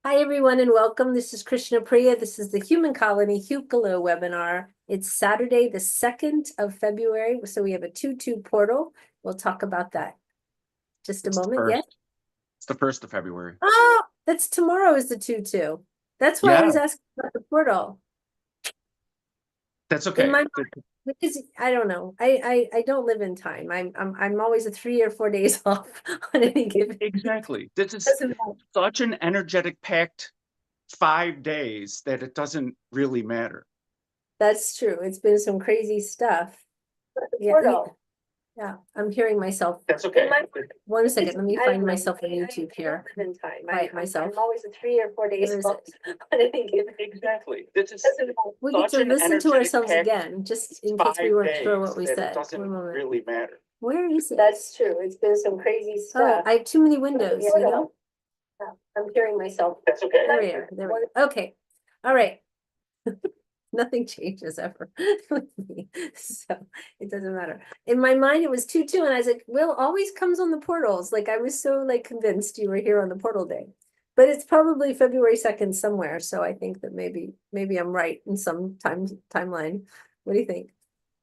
Hi, everyone, and welcome. This is Krishna Priya. This is the Human Colony Hucolo webinar. It's Saturday, the 2nd of February. So we have a 2-2 portal. We'll talk about that. Just a It's the moment. first. Yes. It's the 1st of February. Oh, that's tomorrow is the 2-2. That's why I Yeah, was asking about the portal. that's In okay. my mind, because I don't know. I don't live in time. I'm always a 3 or 4 days off on any given week. Exactly. This is Doesn't matter. such an energetic packed 5 days that it doesn't really matter. That's true. It's been some crazy stuff. Yeah, yeah, I'm hearing myself. That's okay. 1 second, let me I find don't know. myself on YouTube here. I live in time. Quiet myself. I'm always a 3 or 4 days Where is off it? on any given. Exactly. This is We get such to an listen to energetic ourselves packed again, just in case we 5 weren't sure what days we that it said. doesn't One moment. really matter. Where is it? That's true. It's been some crazy Oh, stuff. I have too many windows, you know? Yeah, I'm hearing myself. That's okay. There we are, there we are. Okay, all right. Nothing changes ever with me, so it doesn't matter. In my mind, it was 2-2, and I was like, Will always comes on the portals. Like I was so like convinced you were here on the portal day, but it's probably February 2nd somewhere. So I think that maybe I'm right in some timeline. What do you think?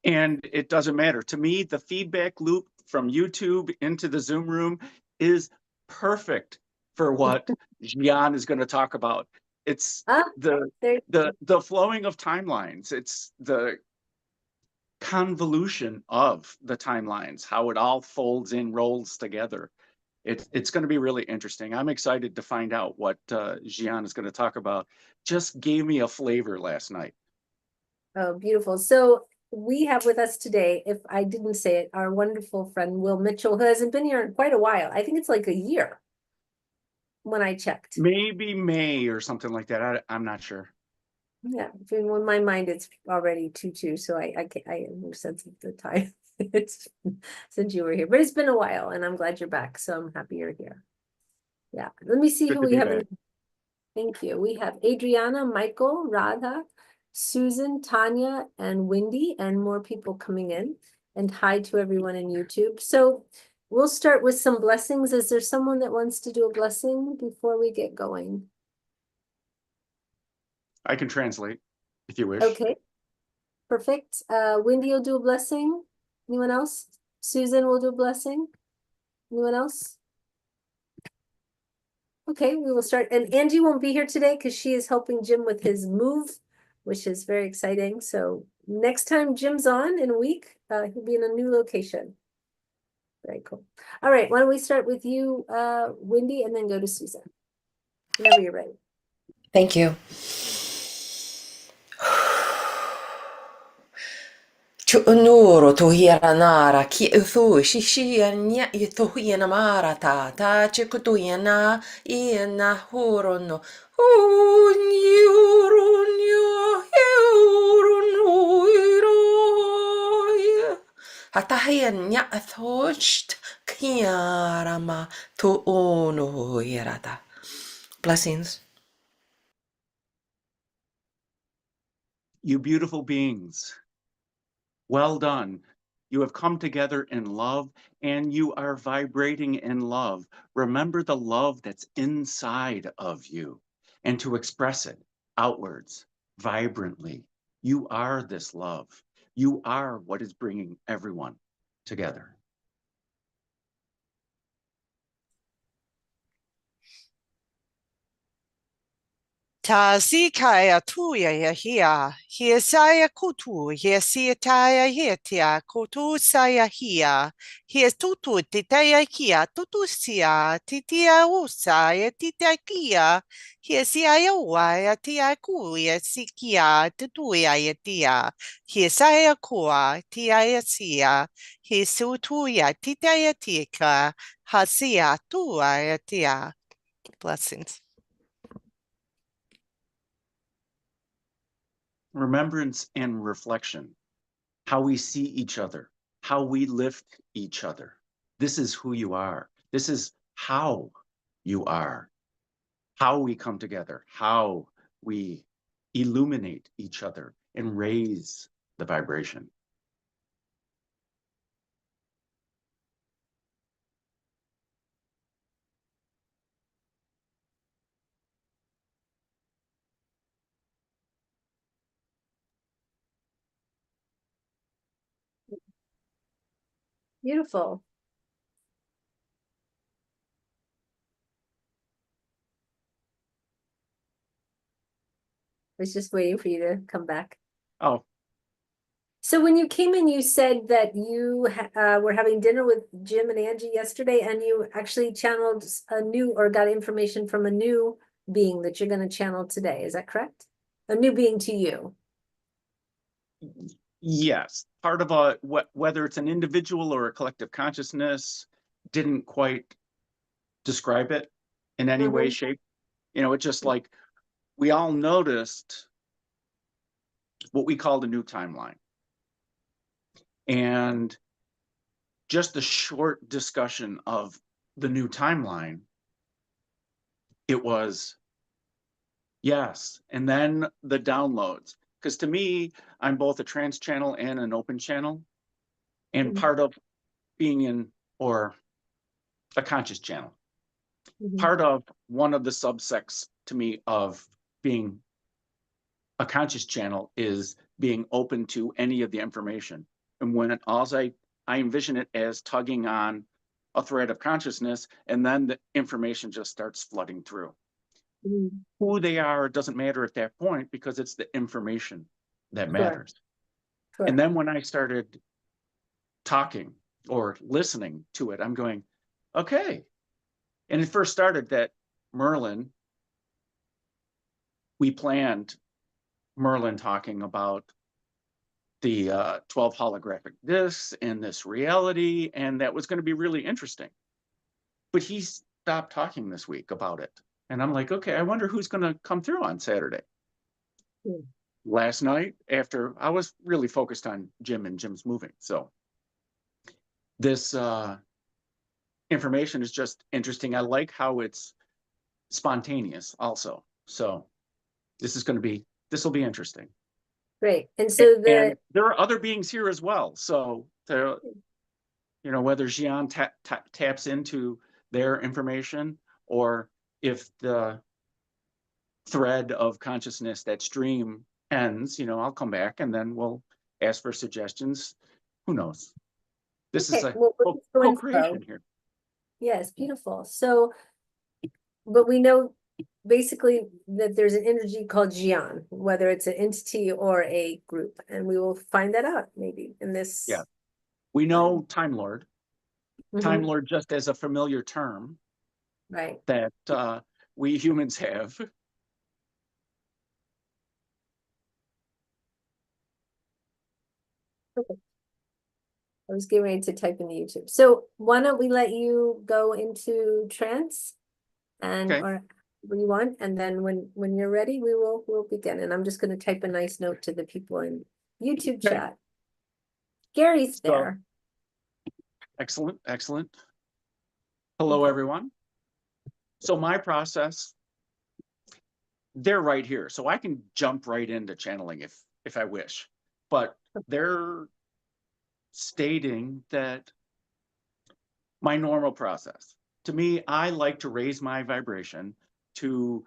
And it doesn't matter. To me, the feedback loop from YouTube into the Zoom room is perfect for what Gian is going to talk about. It's Ah, the there. the flowing of timelines. It's the convolution of the timelines, how it all folds in, rolls together. It's going to be really interesting. I'm excited to find out what Gian is going to talk about. Just gave me a flavor last night. Oh, beautiful. So we have with us today, if I didn't say it, our wonderful friend Will Mitchell, who hasn't been here in quite a while. I think it's like a year when I checked. Maybe May or something like that. I'm not sure. Yeah, in my mind, it's already 2-2, so I have no sense of the time. It's since you were here, but it's been a while, and I'm glad you're back. So I'm happy you're here. Yeah, let me see Good who to we be have. back. Thank you. We have Adriana, Michael, Radha, Susan, Tanya, and Wendy, and more people coming in. And hi to everyone in YouTube. So we'll start with some blessings. Is there someone that wants to do a blessing before we get going? I can translate if you wish. Okay, perfect. Wendy will do a blessing. Anyone else? Susan will do a blessing. Anyone else? Okay, we will start. And Angie won't be here today because she is helping Jim with his move, which is very exciting. So next time Jim's on in a week, he'll be in a new location. Very cool. All right, why don't we start with you, Wendy, and then go to Susan. Whenever you're ready. Thank you. Chu'nuro tuhiranara ki uthu shishianya ituhiana marata ta chikutuiana iana hurono unyurunyo yurunuiro hatahianya athocht kiarama tu ono hirata. Blessings. You beautiful beings, well done. You have come together in love and you are vibrating in love. Remember the love that's inside of you and to express it outwards, vibrantly. You are this love. You are what is bringing everyone together. Ta zikaya tuya ya hia, hiesaya kutu, hiesiataya hietia, kutu saya hia, hies tutu titaya hia, tutusia, titia usaya, titakia, hiesiaya uaya, tia kuya, sikia, tutuya yatia, hiesaya kua, tia sia, hiesutuya, titaya tika, hasia tuaya tia. Blessings. Remembrance and reflection, how we see each other, how we lift each other. This is who you are. This is how you are, how we come together, how we illuminate each other and raise the vibration. Beautiful. I was just waiting for you to come back. Oh, So when you came in, you said that you were having dinner with Jim and Angie yesterday, and you actually channeled a new or got information from a new being that you're going to channel today. Is that correct? A new being to you. yes. Part of whether it's an individual or a collective consciousness, didn't quite describe it in any way, shape. You know, it's just like we all noticed what we called a new timeline. And just a short discussion of the new timeline, it was yes. And then the downloads, because to me, I'm both a trans channel and an open channel. And part of being in, or a conscious channel, part of one of the subsects to me of being a conscious channel is being open to any of the information. And when I envision it as tugging on a thread of consciousness, and then the information just starts flooding through. Who they are, it doesn't matter at that point, because it's the information that matters. Sure. And then when I started talking or listening to it, I'm going, okay. And it first started that Merlin, we planned Merlin talking about the 12 holographic discs and this reality, and that was going to be really interesting. But he stopped talking this week about it. And I'm like, okay, I wonder who's going to come through on Saturday. Last night, after I was really focused on Jim and Jim's moving. So this information is just interesting. I like how it's spontaneous also. So this will be interesting. Great. And so and there are other beings here as well. So there, you know, whether Xian taps into their information, or if the thread of consciousness, that stream ends, you know, I'll come back and then we'll ask for suggestions. Who knows? This is a co-creation here. Yes, beautiful. So, but we know basically that there's an energy called Xian, whether it's an entity or a group, and we will find that out maybe in this. Yeah, we know Time Lord. Time Lord, just as a familiar term, right? That we humans have. Perfect. I was getting ready to type into YouTube. So why don't we let you go into trance, and Okay. or what you want, and then when you're ready, we'll begin. And I'm just going to type a nice note to the people in YouTube chat. Gary's there. Excellent, excellent. Hello, everyone. So my process, they're right here. So I can jump right into channeling if I wish, but they're stating that my normal process. To me, I like to raise my vibration to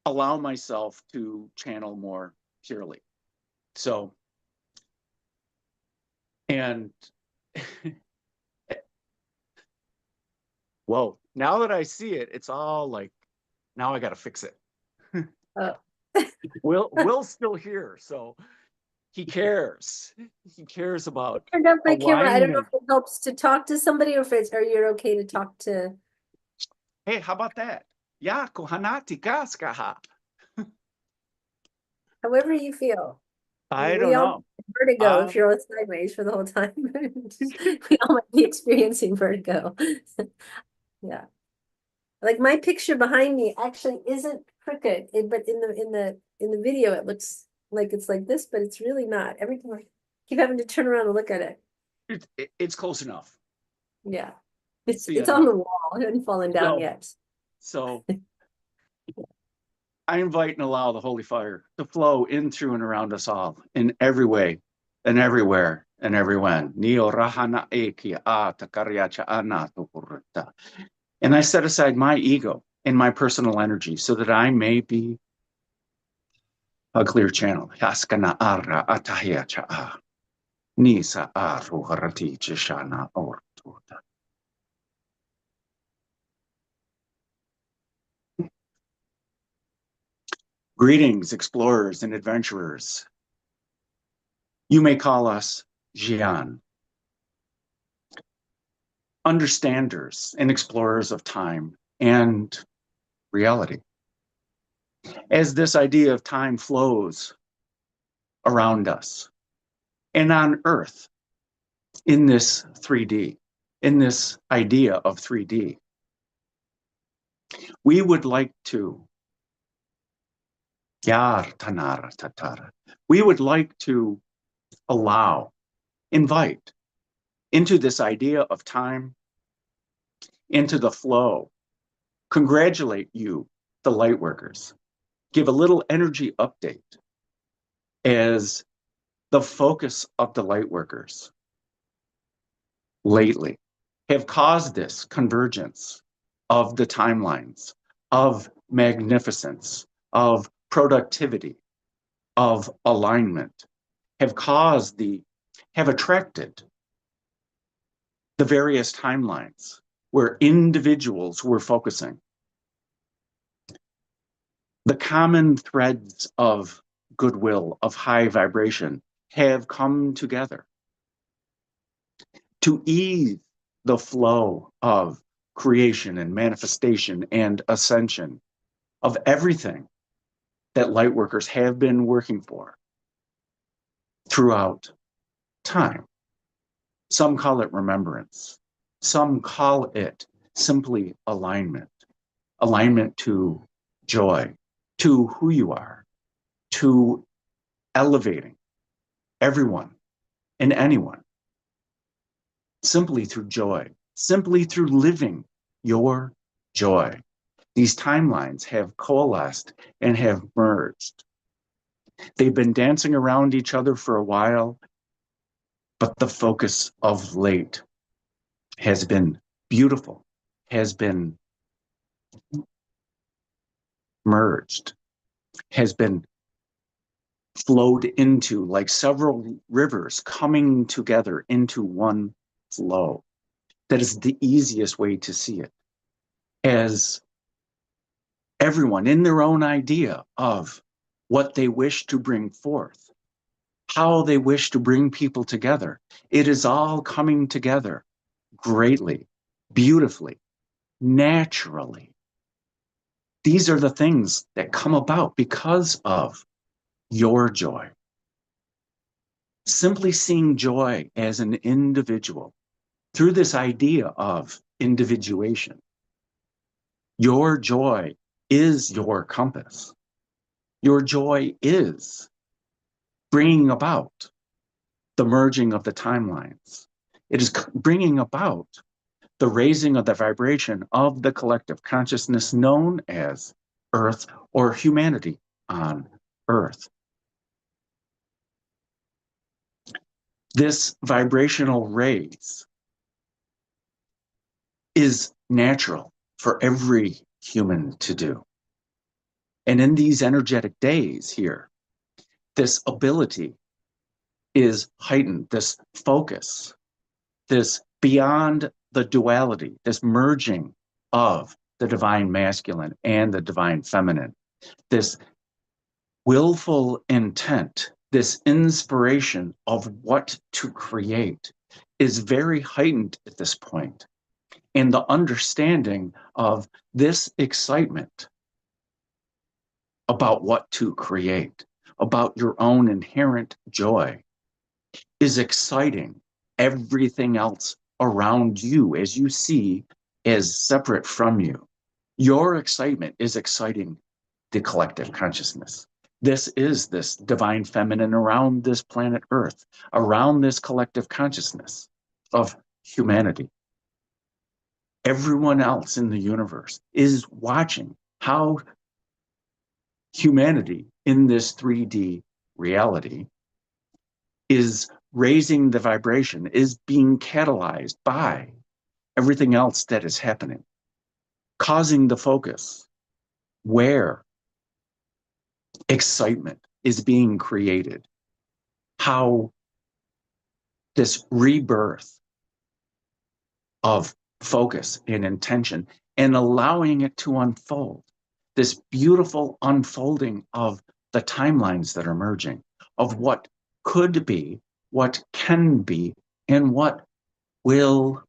allow myself to channel more purely. So, and whoa, now that I see it, it's all like, now I got to fix it. Will's still here, so he cares. He cares about Turned up my camera. I don't know alignment. if it helps to talk to somebody, or if it's, or you're okay to talk to. Hey, how about that? Yeah, kohanati gaskaha. However you feel. I We don't all know. vertigo if you're sideways for the whole time. We all might be experiencing vertigo. Yeah. Like my picture behind me actually isn't crooked, but in the video it looks like it's like this, but it's really not. Every time I keep having to turn around and look at it. It's close enough. Yeah. It's on the wall. It hasn't fallen down yet. So I invite and allow the holy fire to flow in, through, and around us all in every way and everywhere and everywhen. And I set aside my ego and my personal energy so that I may be a clear channel. Nisa aru harati chishana ortuta. Greetings, explorers and adventurers. You may call us Jian. Understanders and explorers of time and reality. As this idea of time flows around us and on Earth in this 3D, in this idea of 3D, we would like to we would like to allow, invite into this idea of time, into the flow, congratulate you, the lightworkers, give a little energy update as the focus of the lightworkers lately have caused this convergence of the timelines, of magnificence, of productivity, of alignment, have attracted the various timelines where individuals were focusing. The common threads of goodwill, of high vibration, have come together to ease the flow of creation and manifestation and ascension of everything that lightworkers have been working for throughout time. Some call it remembrance. Some call it simply alignment. Alignment to joy, to who you are, to elevating everyone and anyone simply through joy, simply through living your joy. These timelines have coalesced and have merged. They've been dancing around each other for a while, but the focus of late has been beautiful, has been merged, has been flowed into like several rivers coming together into one flow. That is the easiest way to see it, as everyone in their own idea of what they wish to bring forth, how they wish to bring people together. It is all coming together greatly, beautifully, naturally. These are the things that come about because of your joy. Simply seeing joy as an individual through this idea of individuation. Your joy is your compass. Your joy is bringing about the merging of the timelines. It is bringing about the raising of the vibration of the collective consciousness known as Earth or humanity on Earth. This vibrational raise is natural for every human to do. And in these energetic days here, this ability is heightened, this focus, this beyond the duality, this merging of the divine masculine and the divine feminine, this willful intent, this inspiration of what to create is very heightened at this point. And the understanding of this excitement about what to create, about your own inherent joy, is exciting everything else around you as you see as separate from you. Your excitement is exciting the collective consciousness. This is this divine feminine around this planet Earth, around this collective consciousness of humanity. Everyone else in the universe is watching how humanity in this 3D reality is raising the vibration, is being catalyzed by everything else that is happening, causing the focus where excitement is being created, how this rebirth of focus and intention and allowing it to unfold, this beautiful unfolding of the timelines that are merging, of what could be, what can be, and what will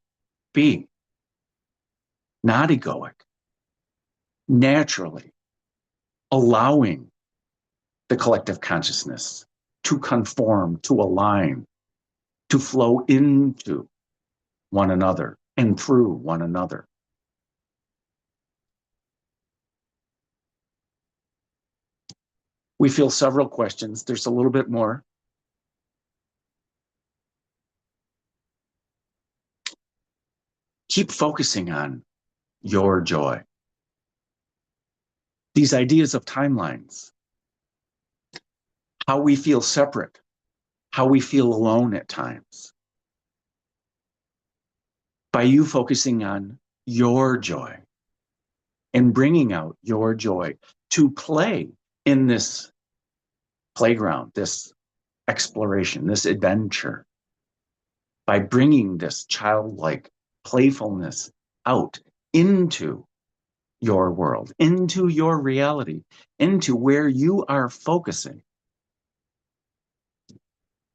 be. Not egoic, naturally allowing the collective consciousness to conform, to align, to flow into one another and through one another. We feel several questions. There's a little bit more. Keep focusing on your joy. These ideas of timelines, how we feel separate, how we feel alone at times. By you focusing on your joy and bringing out your joy to play in this playground, this exploration, this adventure, by bringing this childlike playfulness out into your world, into your reality, into where you are focusing,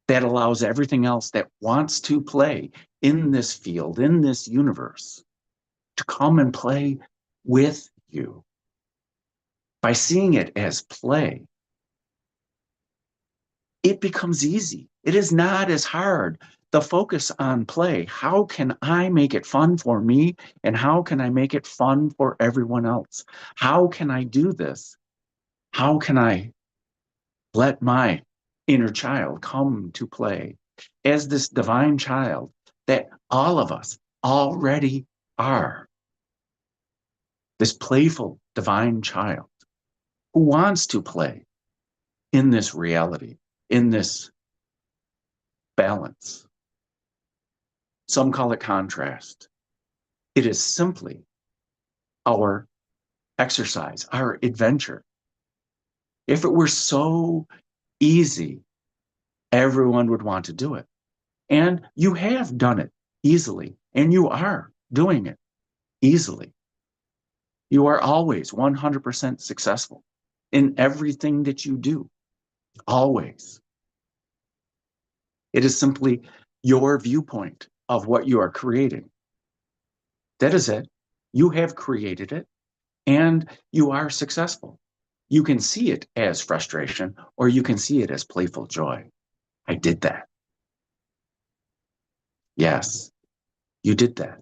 that allows everything else that wants to play in this field, in this universe, to come and play with you. By seeing it as play, it becomes easy. It is not as hard. The focus on play, how can I make it fun for me? And how can I make it fun for everyone else? How can I do this? How can I let my inner child come to play as this divine child that all of us already are? This playful divine child who wants to play in this reality, in this balance. Some call it contrast. It is simply our exercise, our adventure. If it were so easy, everyone would want to do it. And you have done it easily, and you are doing it easily. You are always 100% successful in everything that you do, always. It is simply your viewpoint of what you are creating. That is it. You have created it, and you are successful. You can see it as frustration, or you can see it as playful joy. I did that. Yes, you did that.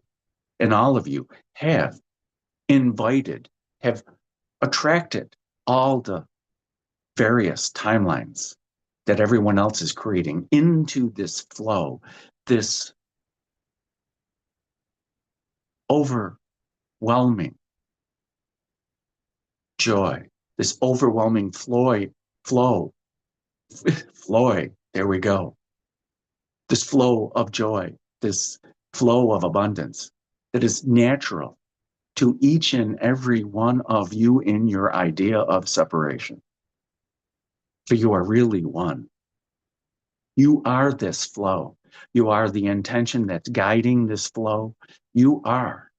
And all of you have invited, have attracted all the various timelines that everyone else is creating into this flow, this overwhelming joy, this overwhelming flow, there we go. This flow of joy, this flow of abundance that is natural to each and every one of you in your idea of separation. For you are really one. You are this flow. You are the intention that's guiding this flow. You are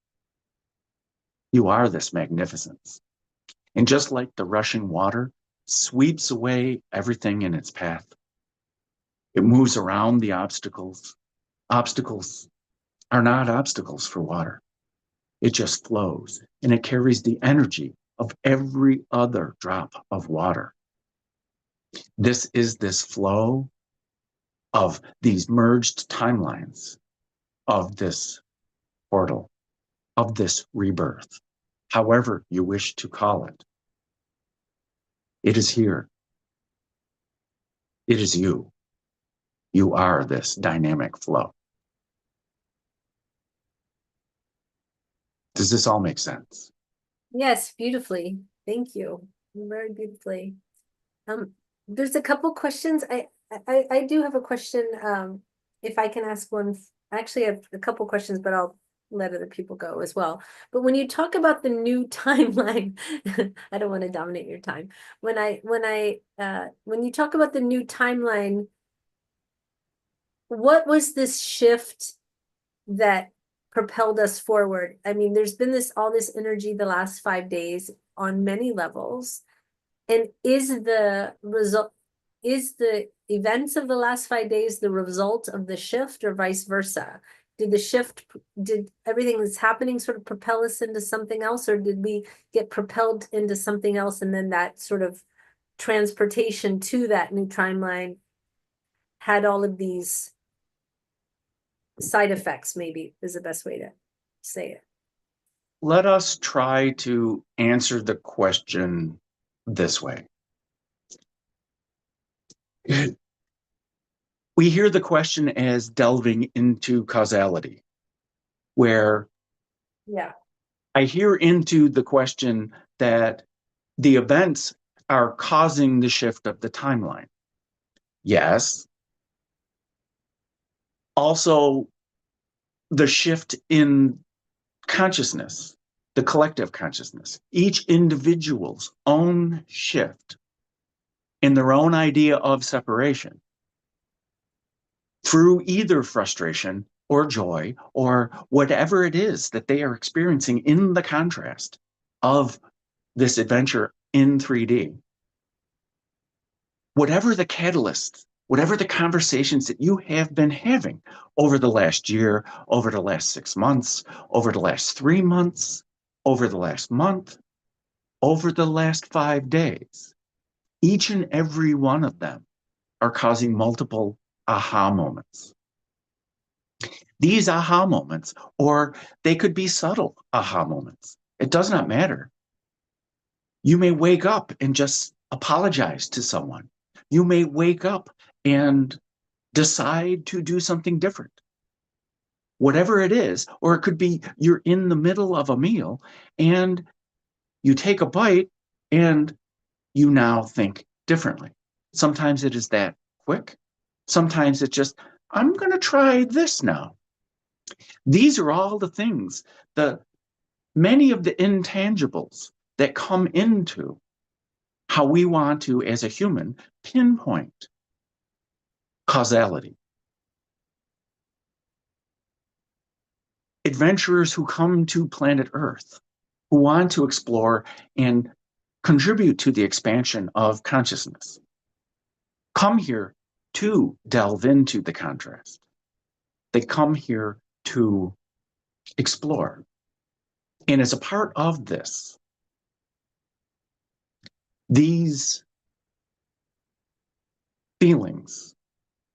this magnificence. And just like the rushing water sweeps away everything in its path, it moves around the obstacles. Obstacles are not obstacles for water. It just flows, and it carries the energy of every other drop of water. This is this flow of these merged timelines, of this portal, of this rebirth, however you wish to call it. It is here. It is you. You are this dynamic flow. Does this all make sense? Yes, beautifully. Thank you. Very beautifully. There's a couple questions. I do have a question. If I can ask one, I actually have a couple questions, but I'll let other people go as well. But when you talk about the new timeline, I don't want to dominate your time. When you talk about the new timeline, what was this shift that propelled us forward? I mean, there's been all this energy the last 5 days on many levels. And is the events of the last 5 days the result of the shift, or vice versa? Did everything that's happening sort of propel us into something else, or did we get propelled into something else, and then that sort of transportation to that new timeline had all of these side effects, maybe is the best way to say it. Let us try to answer the question this way. We hear the question as delving into causality, where Yeah. I hear into the question that the events are causing the shift of the timeline. Yes. Also, the shift in consciousness, the collective consciousness, each individual's own shift in their own idea of separation through either frustration or joy or whatever it is that they are experiencing in the contrast of this adventure in 3D. Whatever the catalyst, whatever the conversations that you have been having over the last year, over the last 6 months, over the last 3 months, over the last month, over the last 5 days, each and every one of them are causing multiple aha moments. These aha moments, or they could be subtle aha moments, it does not matter. You may wake up and just apologize to someone. You may wake up and decide to do something different. Whatever it is, or it could be you're in the middle of a meal and you take a bite and you now think differently. Sometimes it is that quick. Sometimes it's just, I'm going to try this now. These are all the things, many of the intangibles that come into how we want to, as a human, pinpoint causality. Adventurers who come to planet Earth, who want to explore and contribute to the expansion of consciousness, come here to delve into the contrast. They come here to explore. And as a part of this, these feelings,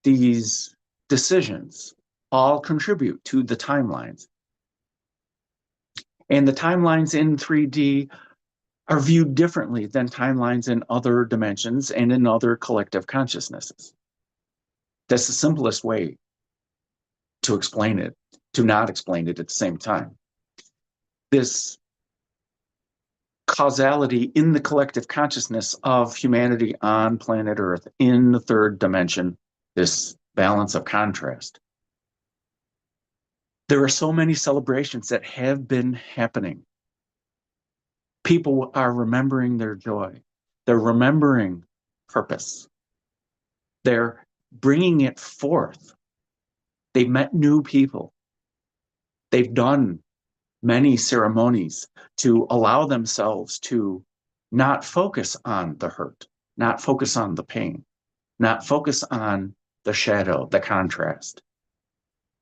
these decisions all contribute to the timelines. And the timelines in 3D are viewed differently than timelines in other dimensions and in other collective consciousnesses. That's the simplest way to explain it, to not explain it at the same time. This causality in the collective consciousness of humanity on planet Earth in the third dimension, this balance of contrast. There are so many celebrations that have been happening. People are remembering their joy. They're remembering purpose. They're bringing it forth. They've met new people. They've done many ceremonies to allow themselves to not focus on the hurt, not focus on the pain, not focus on the shadow, the contrast.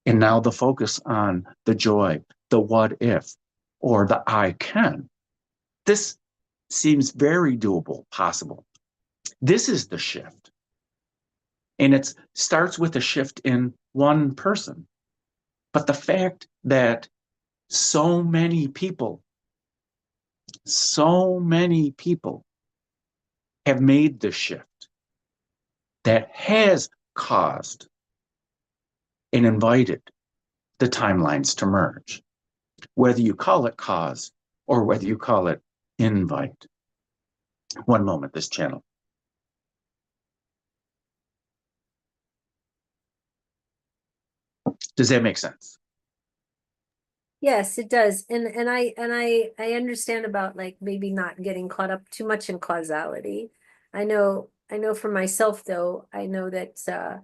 And now the focus on the joy, the what if, or the I can. This seems very doable, possible. This is the shift. And it starts with a shift in one person. But the fact that so many people have made this shift that has caused and invited the timelines to merge, whether you call it cause or whether you call it invite. One moment, this channel. Does that make sense? Yes, it does. And I understand about like maybe not getting caught up too much in causality. I know for myself though, I know that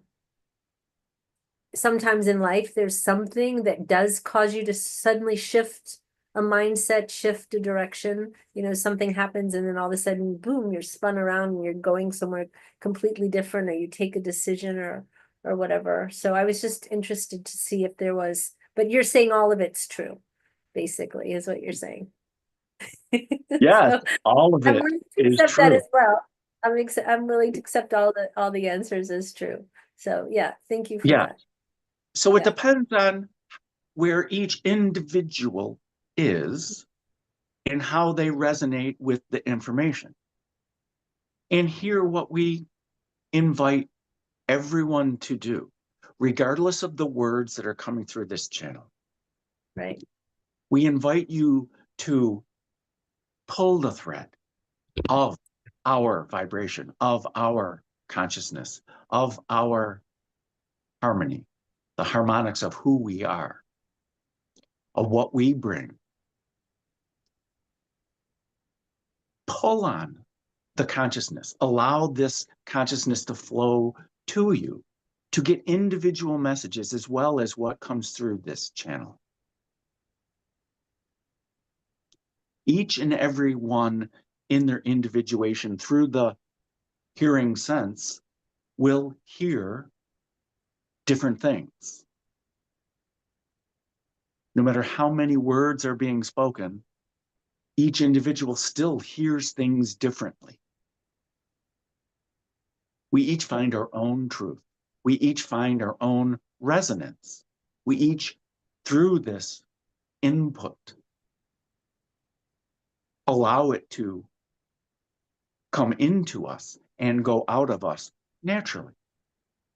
sometimes in life, there's something that does cause you to suddenly shift a mindset, shift a direction. You know, something happens and then all of a sudden, boom, you're spun around and you're going somewhere completely different, or you take a decision or whatever. So I was just interested to see if there was, but you're saying all of it's true, basically, is what you're saying. Yes, So all of I'm it willing to is accept that as true. well. I'm willing to accept all the answers as true. So yeah, thank you for Yeah. that. So it Yeah. depends on where each individual is and how they resonate with the information. And here, what we invite everyone to do, regardless of the words that are coming through this channel, Right. we invite you to pull the thread of our vibration, of our consciousness, of our harmony, the harmonics of who we are, of what we bring. Pull on the consciousness, allow this consciousness to flow to you to get individual messages as well as what comes through this channel. Each and every one in their individuation through the hearing sense will hear different things. No matter how many words are being spoken, each individual still hears things differently. We each find our own truth. We each find our own resonance. We each, through this input, allow it to come into us and go out of us naturally,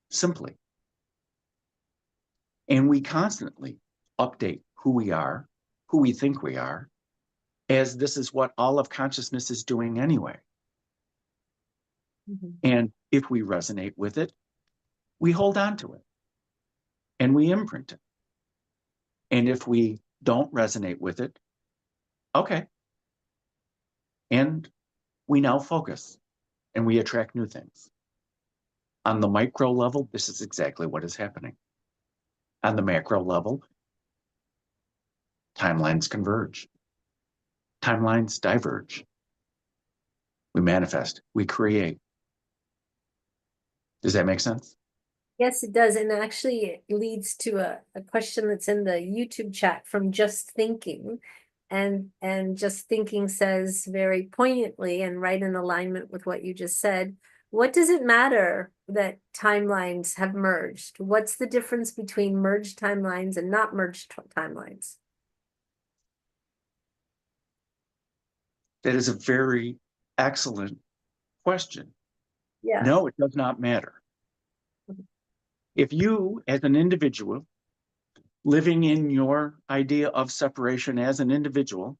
simply. And we constantly update who we are, who we think we are, as this is what all of consciousness is doing anyway. Mhm. And if we resonate with it, we hold on to it and we imprint it. And if we don't resonate with it, okay. And we now focus and we attract new things. On the micro level, this is exactly what is happening. On the macro level, timelines converge, timelines diverge. We manifest, we create. Does that make sense? Yes, it does. And actually it leads to a question that's in the YouTube chat from Just Thinking. And Just Thinking says very poignantly and right in alignment with what you just said, what does it matter that timelines have merged? What's the difference between merged timelines and not merged timelines? That is a very excellent question. Yeah. No, it does not matter. If you, as an individual, living in your idea of separation as an individual,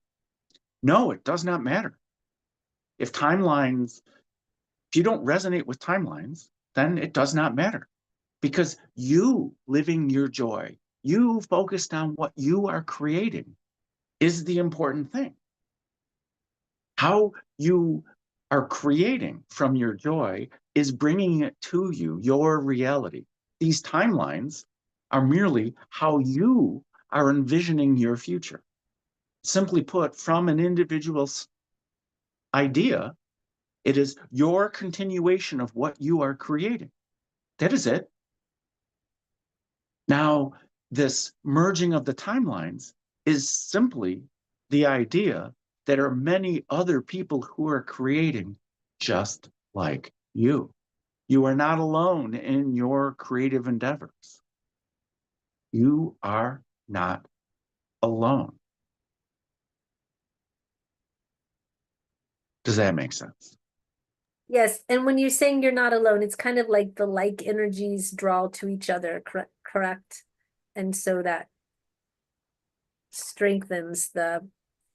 no, it does not matter. If you don't resonate with timelines, then it does not matter. Because you living your joy, you focused on what you are creating is the important thing. How you are creating from your joy is bringing it to you, your reality. These timelines are merely how you are envisioning your future. Simply put, from an individual's idea, it is your continuation of what you are creating. That is it. Now, this merging of the timelines is simply the idea that there are many other people who are creating just like you. You are not alone in your creative endeavors. You are not alone. Does that make sense? Yes, and when you're saying you're not alone, it's kind of like the like energies draw to each other, correct? And so that strengthens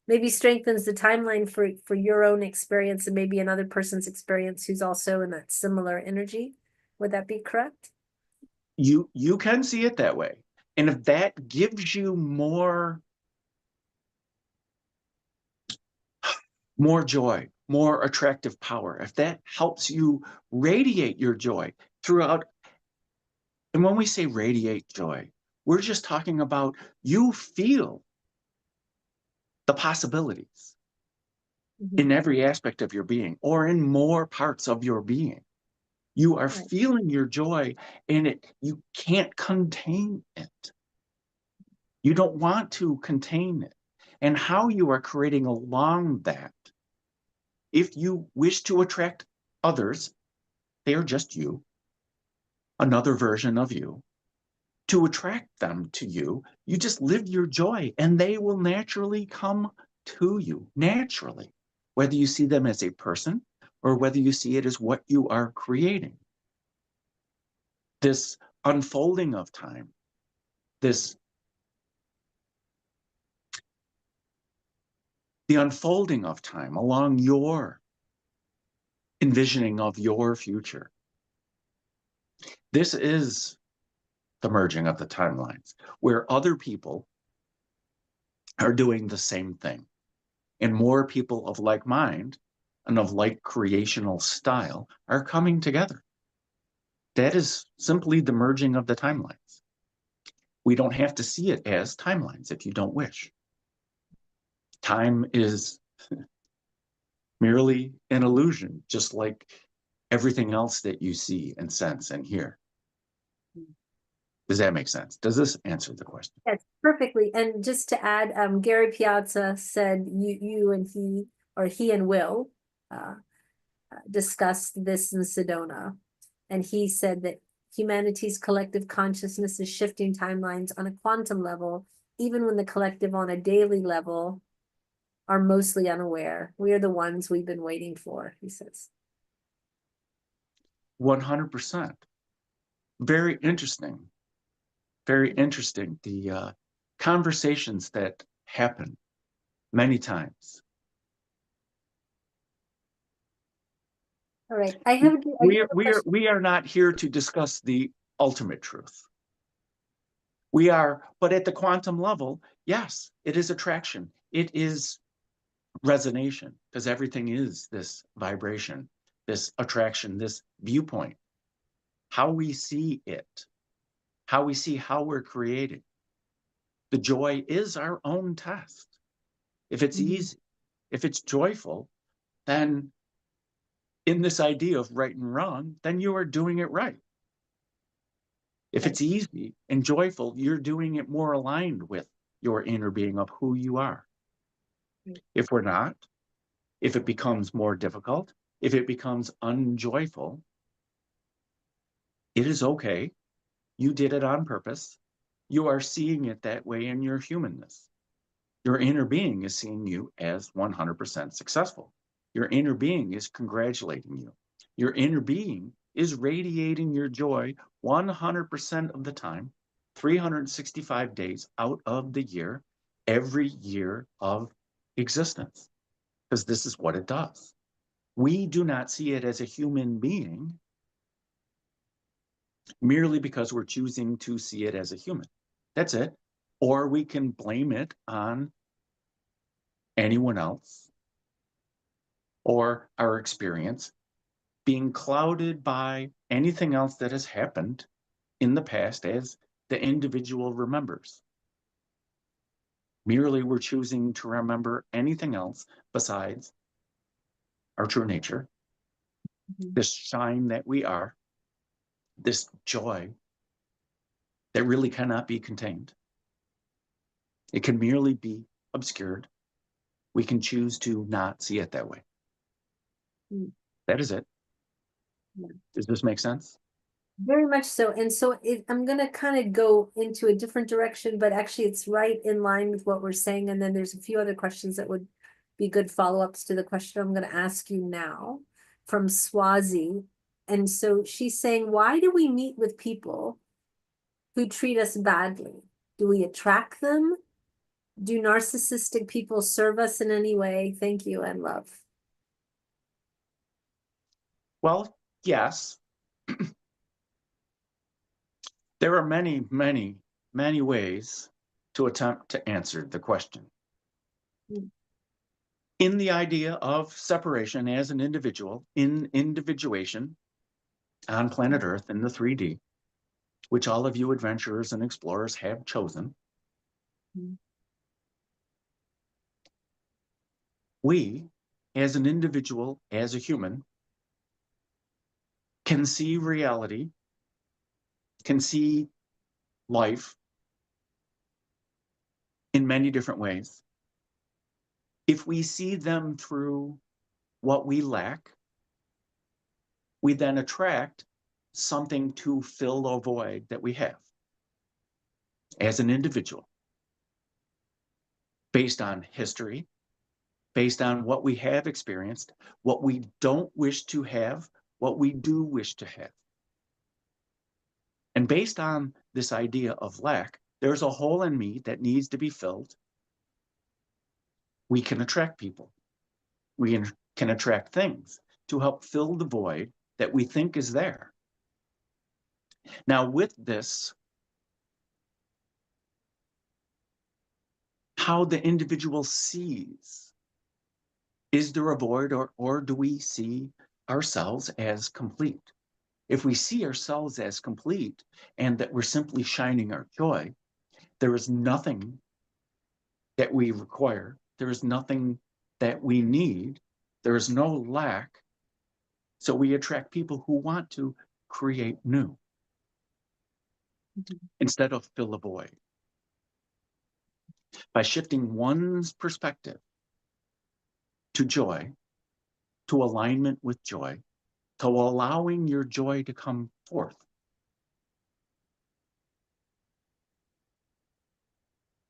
maybe strengthens the timeline for your own experience and maybe another person's experience who's also in that similar energy. Would that be correct? You can see it that way. And if that gives you more joy, more attractive power, if that helps you radiate your joy throughout And when we say radiate joy, we're just talking about you feel the possibilities in every aspect of your being, or in more parts of your being. You are Right. feeling your joy, and you can't contain it. You don't want to contain it. And how you are creating along that, if you wish to attract others, they are just you, another version of you. To attract them to you, you just live your joy, and they will naturally come to you, naturally, whether you see them as a person or whether you see it as what you are creating. This unfolding of time, the unfolding of time along your envisioning of your future. This is the merging of the timelines, where other people are doing the same thing, and more people of like mind and of like creational style are coming together. That is simply the merging of the timelines. We don't have to see it as timelines if you don't wish. Time is merely an illusion, just like everything else that you see and sense and hear. Does that make sense? Does this answer the question? Yes, perfectly. And just to add, Gary Piazza said you and he, or he and Will, discussed this in Sedona. And he said that humanity's collective consciousness is shifting timelines on a quantum level, even when the collective on a daily level are mostly unaware. We are the ones we've been waiting for, he says. 100%. Very interesting. Very interesting. The conversations that happen many times. All right, I have a question. We are not here to discuss the ultimate truth. We are, but at the quantum level, yes, it is attraction. It is resonation, because everything is this vibration, this attraction, this viewpoint. How we see it, how we see how we're creating. The joy is our own test. If it's easy, if it's joyful, then in this idea of right and wrong, then you are doing it right. If it's easy and joyful, you're doing it more aligned with your inner being of who you are. If we're not, if it becomes more difficult, if it becomes unjoyful, it is okay. You did it on purpose. You are seeing it that way in your humanness. Your inner being is seeing you as 100% successful. Your inner being is congratulating you. Your inner being is radiating your joy 100% of the time, 365 days out of the year, every year of existence, because this is what it does. We do not see it as a human being merely because we're choosing to see it as a human. That's it. Or we can blame it on anyone else or our experience being clouded by anything else that has happened in the past as the individual remembers. Merely we're choosing to remember anything else besides our true nature, this shine that we are, this joy that really cannot be contained. It can merely be obscured. We can choose to not see it that way. That is it. Does this make sense? Very much so. And so I'm going to kind of go into a different direction, but actually it's right in line with what we're saying. And then there's a few other questions that would be good follow-ups to the question I'm going to ask you now from Swazi. And so she's saying, why do we meet with people who treat us badly? Do we attract them? Do narcissistic people serve us in any way? Thank you and love. Well, yes. There are many, many, many ways to attempt to answer the question. In the idea of separation as an individual, in individuation on planet Earth in the 3D, which all of you adventurers and explorers have chosen, we, as an individual, as a human, can see reality, can see life in many different ways. If we see them through what we lack, we then attract something to fill a void that we have as an individual, based on history, based on what we have experienced, what we don't wish to have, what we do wish to have. And based on this idea of lack, there's a hole in me that needs to be filled. We can attract people. We can attract things to help fill the void that we think is there. Now, with this, how the individual sees, is there a void, or do we see ourselves as complete? If we see ourselves as complete and that we're simply shining our joy, there is nothing that we require. There is nothing that we need. There is no lack. So we attract people who want to create new instead of fill a void. By shifting one's perspective to joy, to alignment with joy, to allowing your joy to come forth,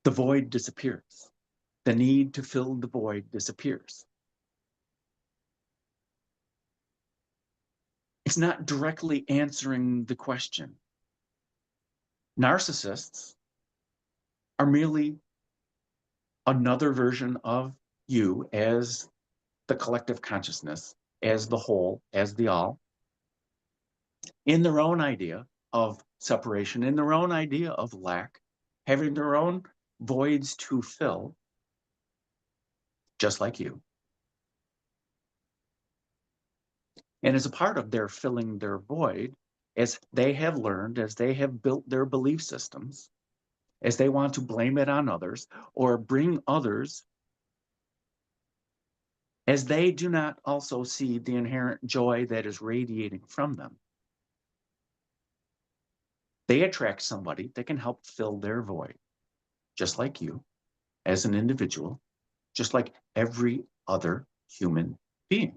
the void disappears. The need to fill the void disappears. It's not directly answering the question. Narcissists are merely another version of you as the collective consciousness, as the whole, as the all, in their own idea of separation, in their own idea of lack, having their own voids to fill, just like you. And as a part of their filling their void, as they have learned, as they have built their belief systems, as they want to blame it on others or bring others, as they do not also see the inherent joy that is radiating from them, they attract somebody that can help fill their void, just like you, as an individual, just like every other human being.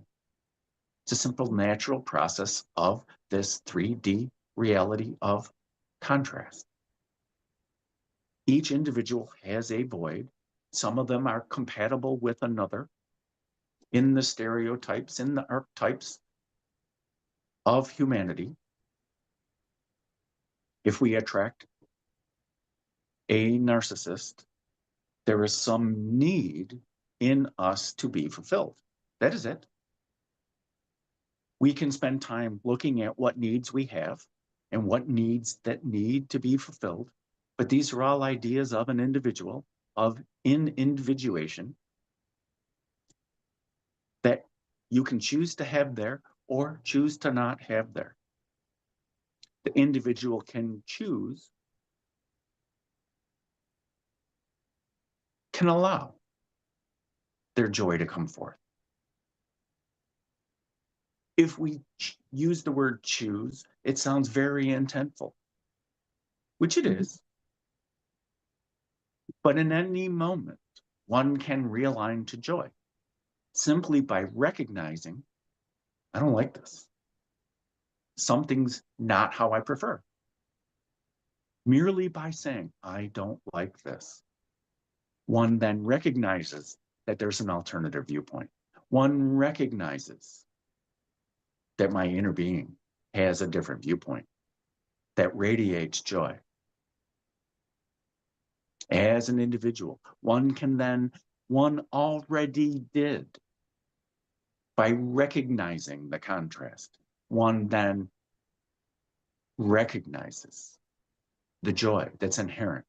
It's a simple, natural process of this 3D reality of contrast. Each individual has a void. Some of them are compatible with another in the stereotypes, in the archetypes of humanity. If we attract a narcissist, there is some need in us to be fulfilled. That is it. We can spend time looking at what needs we have and what needs that need to be fulfilled. But these are all ideas of an individual, of individuation, that you can choose to have there or choose to not have there. The individual can choose, can allow their joy to come forth. If we use the word choose, it sounds very intentful, which it is. But in any moment, one can realign to joy simply by recognizing, I don't like this. Something's not how I prefer. Merely by saying, I don't like this, one then recognizes that there's an alternative viewpoint. One recognizes that my inner being has a different viewpoint that radiates joy. As an individual, one already did by recognizing the contrast. One then recognizes the joy that's inherent.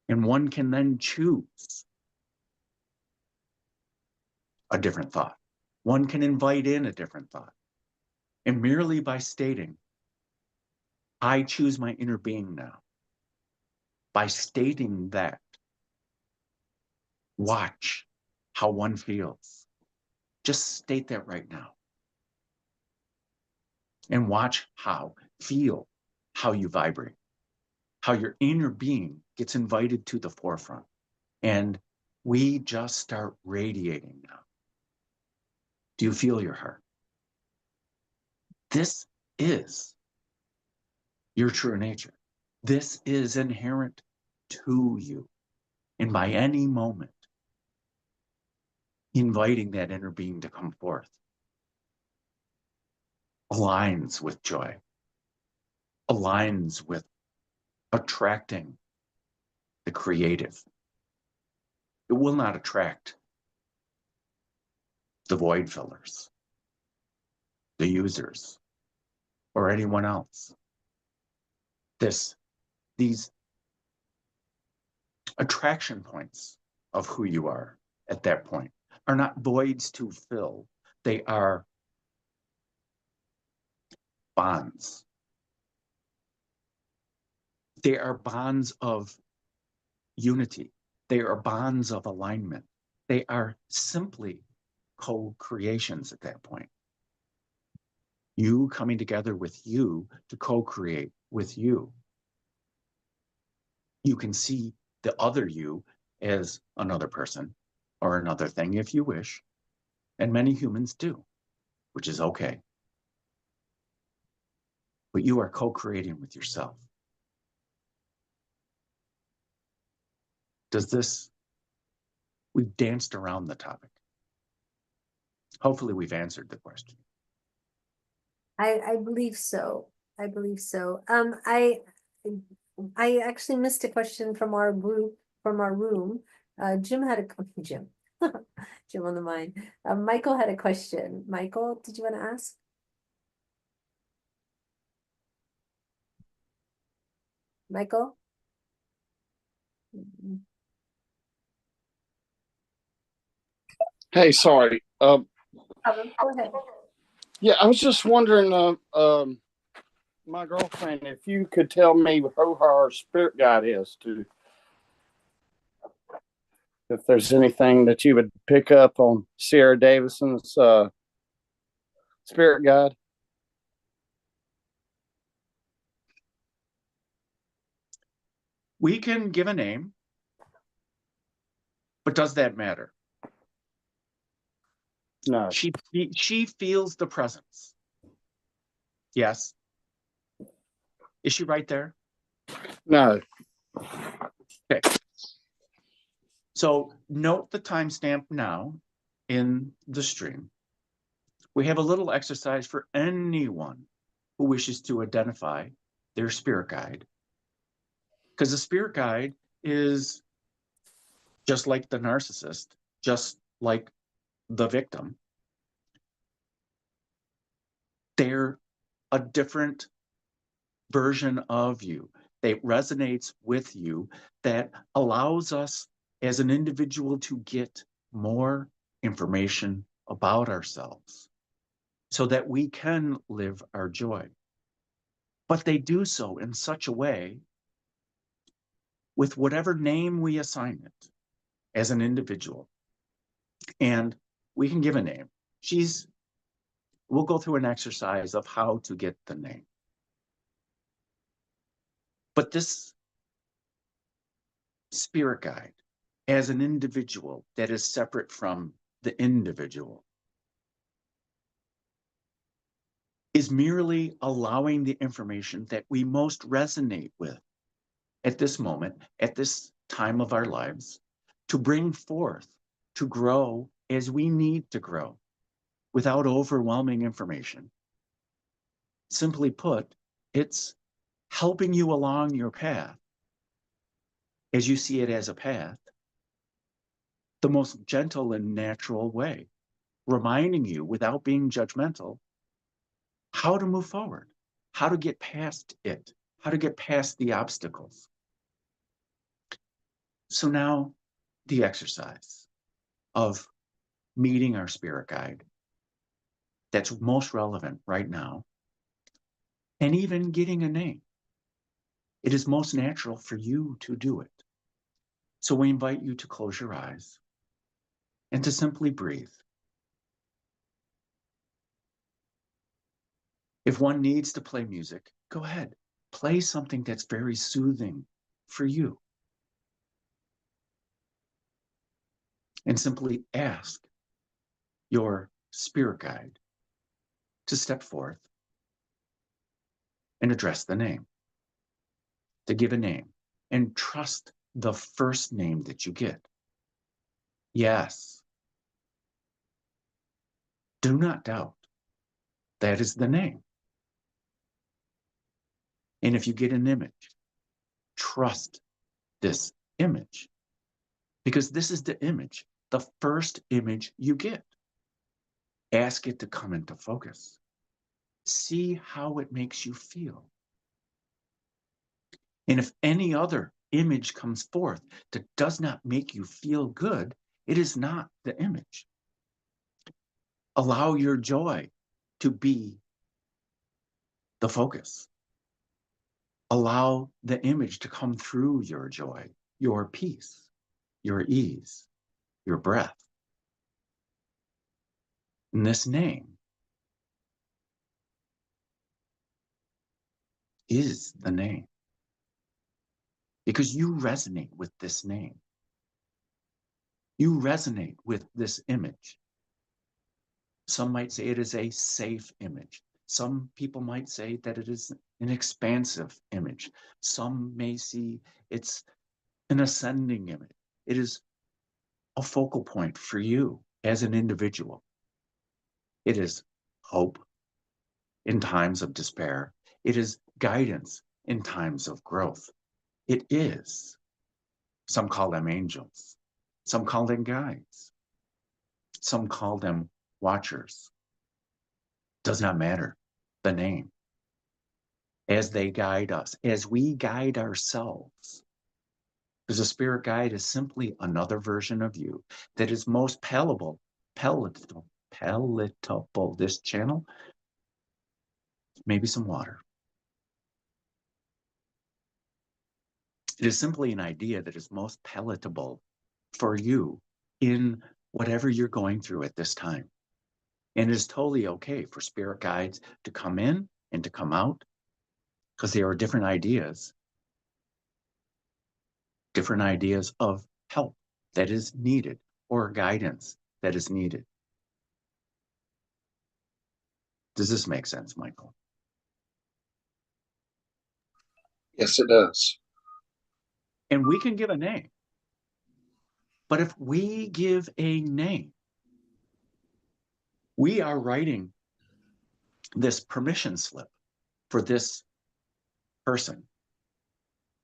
And one can then choose a different thought. One can invite in a different thought. And merely by stating, I choose my inner being now. By stating that, watch how one feels. Just state that right now. And watch feel how you vibrate, how your inner being gets invited to the forefront. And we just start radiating now. Do you feel your heart? This is your true nature. This is inherent to you. And by any moment, inviting that inner being to come forth aligns with joy, aligns with attracting the creative. It will not attract the void fillers, the users, or anyone else. These attraction points of who you are at that point are not voids to fill. They are bonds. They are bonds of unity. They are bonds of alignment. They are simply co-creations at that point. You coming together with you to co-create with you. You can see the other you as another person or another thing if you wish. And many humans do, which is okay. But you are co-creating with yourself. We've danced around the topic. Hopefully we've answered the question. I believe so. I believe so. I actually missed a question from our group, from our room. Jim had a Jim. Jim on the mind. Michael had a question. Michael, did you want to ask? Michael? Hey, sorry. Go ahead. Yeah, I was just wondering, my girlfriend, if you could tell me who her spirit guide is, if there's anything that you would pick up on Sierra Davison's spirit guide. We can give a name, but does that matter? No. She feels the presence. Yes. Is she right there? No. Okay. So note the timestamp now in the stream. We have a little exercise for anyone who wishes to identify their spirit guide. Because the spirit guide is just like the narcissist, just like the victim. They're a different version of you that resonates with you, that allows us as an individual to get more information about ourselves so that we can live our joy. But they do so in such a way with whatever name we assign it as an individual. And we can give a name. We'll go through an exercise of how to get the name. But this spirit guide, as an individual that is separate from the individual, is merely allowing the information that we most resonate with at this moment, at this time of our lives, to bring forth, to grow as we need to grow without overwhelming information. Simply put, it's helping you along your path as you see it as a path, the most gentle and natural way, reminding you without being judgmental how to move forward, how to get past it, how to get past the obstacles. So now the exercise of meeting our spirit guide that's most relevant right now, and even getting a name. It is most natural for you to do it. So we invite you to close your eyes and to simply breathe. If one needs to play music, go ahead. Play something that's very soothing for you. And simply ask your spirit guide to step forth and address the name, to give a name, and trust the first name that you get. Yes. Do not doubt. That is the name. And if you get an image, trust this image, because this is the image, the first image you get. Ask it to come into focus. See how it makes you feel. And if any other image comes forth that does not make you feel good, it is not the image. Allow your joy to be the focus. Allow the image to come through your joy, your peace, your ease, your breath. And this name is the name, because you resonate with this name. You resonate with this image. Some might say it is a safe image. Some people might say that it is an expansive image. Some may see it's an ascending image. It is a focal point for you as an individual. It is hope in times of despair. It is guidance in times of growth. It is. Some call them angels. Some call them guides. Some call them watchers. Does not matter. The name. As they guide us, as we guide ourselves. Because a spirit guide is simply another version of you that is most palatable. This channel, maybe some water. It is simply an idea that is most palatable for you in whatever you're going through at this time. And it is totally okay for spirit guides to come in and to come out, because there are different ideas of help that is needed or guidance that is needed. Does this make sense, Michael? Yes, it does. And we can give a name. But if we give a name, we are writing this permission slip for this person.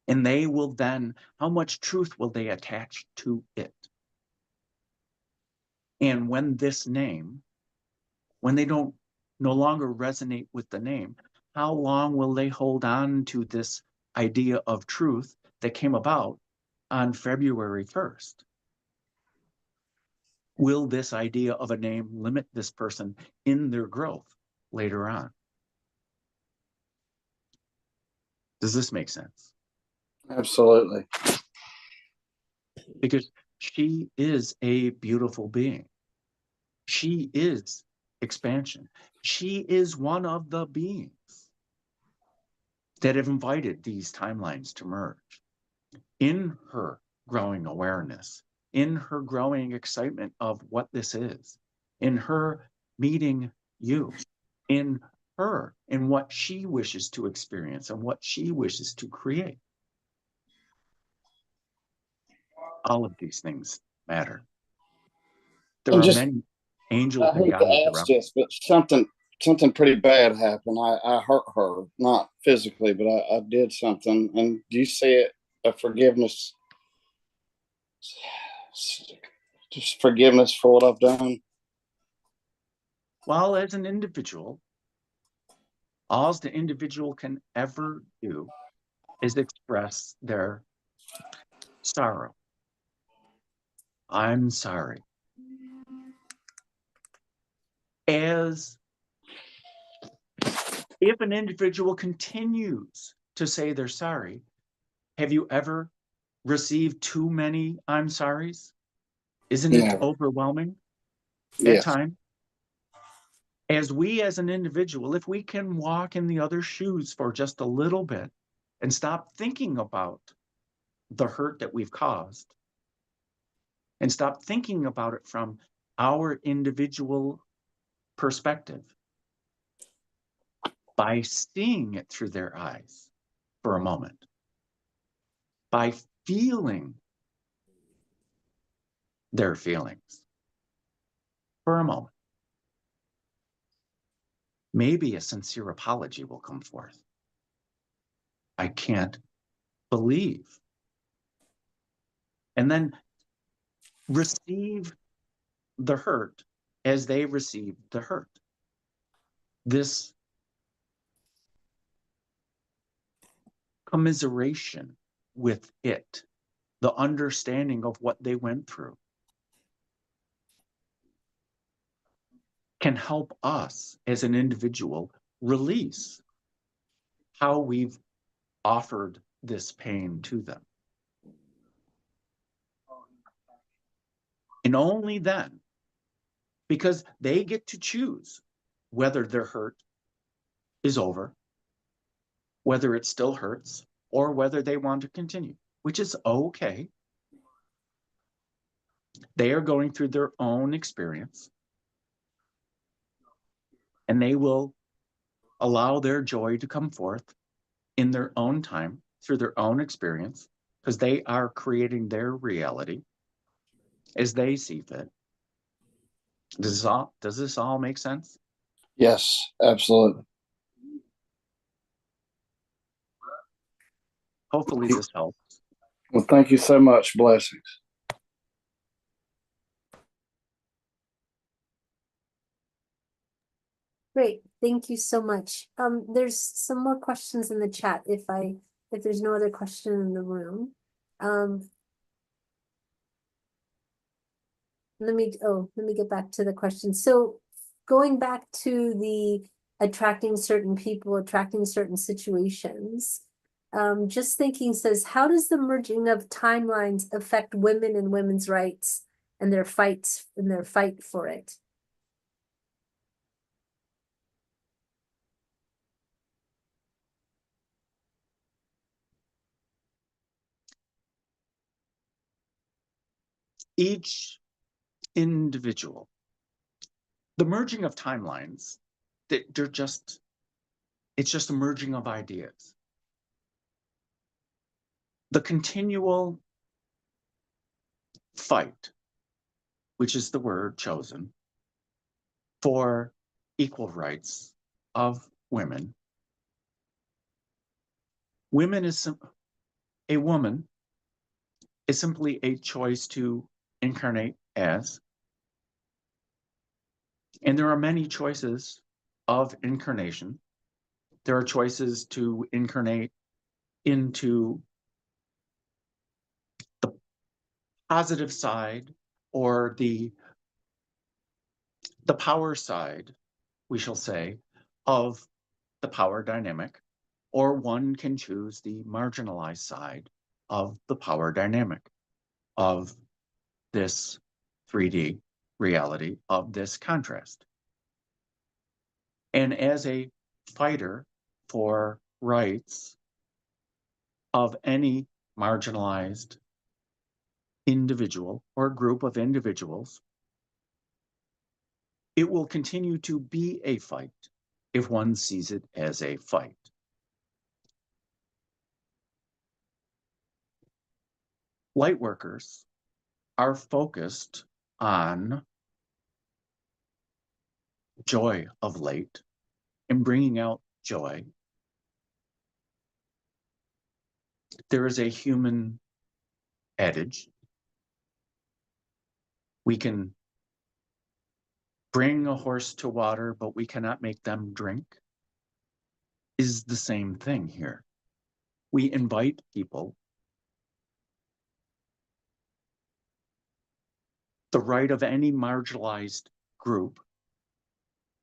And they will then, how much truth will they attach to it? And when this name, when they don't no longer resonate with the name, how long will they hold on to this idea of truth that came about on February 1st? Will this idea of a name limit this person in their growth later on? Does this make sense? Absolutely. Because she is a beautiful being. She is expansion. She is one of the beings that have invited these timelines to merge. In her growing awareness, in her growing excitement of what this is, in her meeting you, in her, in what she wishes to experience and what she wishes to create. All of these things matter. There And are just, many angels I and hate guides to ask around. this, but something pretty bad happened. I hurt her, not physically, but I did something. And do you see it? A forgiveness, just forgiveness for what I've done. Well, as an individual, all the individual can ever do is express their sorrow. I'm sorry. As if an individual continues to say they're sorry. Have you ever received too many I'm sorries? Isn't it Never. overwhelming at Yes. times? As we as an individual, if we can walk in the other shoes for just a little bit and stop thinking about the hurt that we've caused and stop thinking about it from our individual perspective, by seeing it through their eyes for a moment, by feeling their feelings for a moment, maybe a sincere apology will come forth. I can't believe. And then receive the hurt as they receive the hurt. This commiseration with it, the understanding of what they went through, can help us as an individual release how we've offered this pain to them. And only then, because they get to choose whether their hurt is over, whether it still hurts, or whether they want to continue, which is okay. They are going through their own experience, and they will allow their joy to come forth in their own time through their own experience, because they are creating their reality as they see fit. Does this all make sense? Yes, absolutely. Hopefully this helps. Well, thank you so much. Blessings. Great, thank you so much. There's some more questions in the chat if there's no other question in the room. Let me get back to the question. So going back to the attracting certain people, attracting certain situations, just thinking says, how does the merging of timelines affect women and women's rights and their fight for it? Each individual, the merging of timelines, it's just a merging of ideas. The continual fight, which is the word chosen, for equal rights of women. A woman is simply a choice to incarnate as. And there are many choices of incarnation. There are choices to incarnate into the positive side or the power side, we shall say, of the power dynamic, or one can choose the marginalized side of the power dynamic of this 3D reality, of this contrast. And as a fighter for rights of any marginalized individual or group of individuals, it will continue to be a fight if one sees it as a fight. Lightworkers are focused on joy of late and bringing out joy. There is a human adage: we can bring a horse to water, but we cannot make them drink. Is the same thing here. We invite people. The right of any marginalized group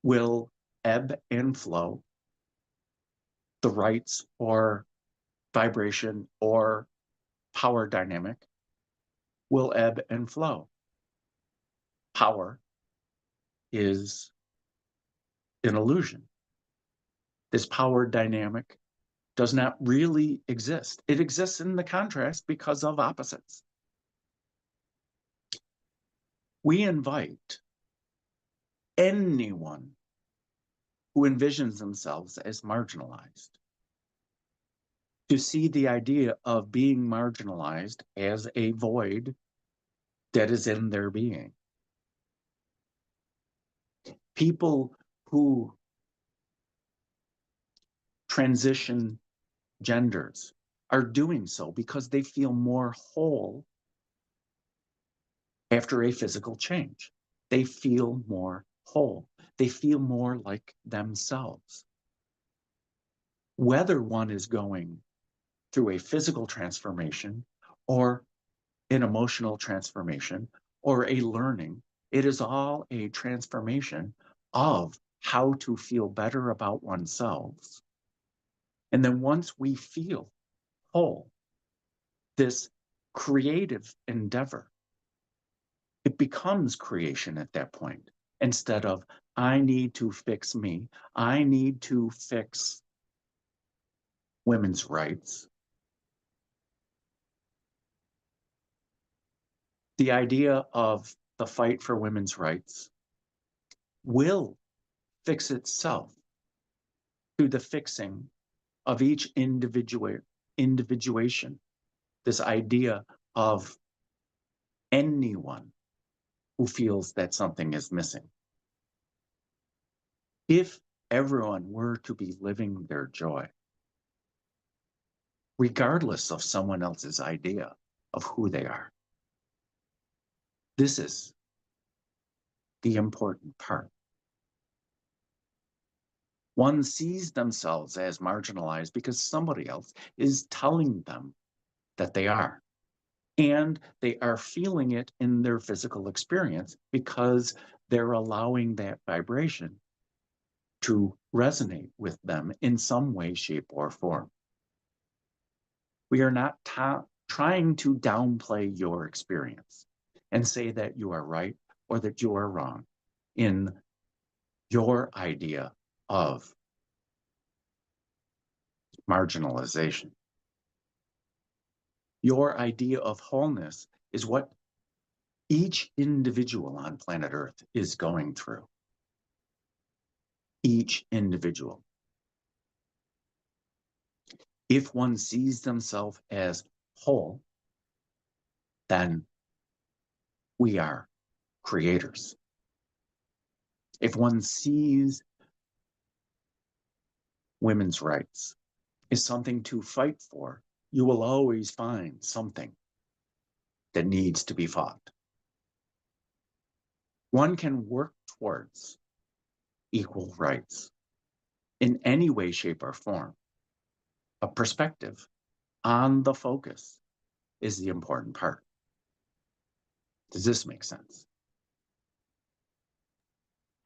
will ebb and flow. The rights or vibration or power dynamic will ebb and flow. Power is an illusion. This power dynamic does not really exist. It exists in the contrast because of opposites. We invite anyone who envisions themselves as marginalized to see the idea of being marginalized as a void that is in their being. People who transition genders are doing so because they feel more whole after a physical change. They feel more whole. They feel more like themselves. Whether one is going through a physical transformation or an emotional transformation or a learning, it is all a transformation of how to feel better about oneself. And then once we feel whole, this creative endeavor, it becomes creation at that point. Instead of, I need to fix me, I need to fix women's rights. The idea of the fight for women's rights will fix itself through the fixing of each individuation. This idea of anyone who feels that something is missing. If everyone were to be living their joy, regardless of someone else's idea of who they are, this is the important part. One sees themselves as marginalized because somebody else is telling them that they are. And they are feeling it in their physical experience because they're allowing that vibration to resonate with them in some way, shape, or form. We are not trying to downplay your experience and say that you are right or that you are wrong in your idea of marginalization. Your idea of wholeness is what each individual on planet Earth is going through. Each individual. If one sees themselves as whole, then we are creators. If one sees women's rights is something to fight for, you will always find something that needs to be fought. One can work towards equal rights in any way, shape, or form. A perspective on the focus is the important part. Does this make sense?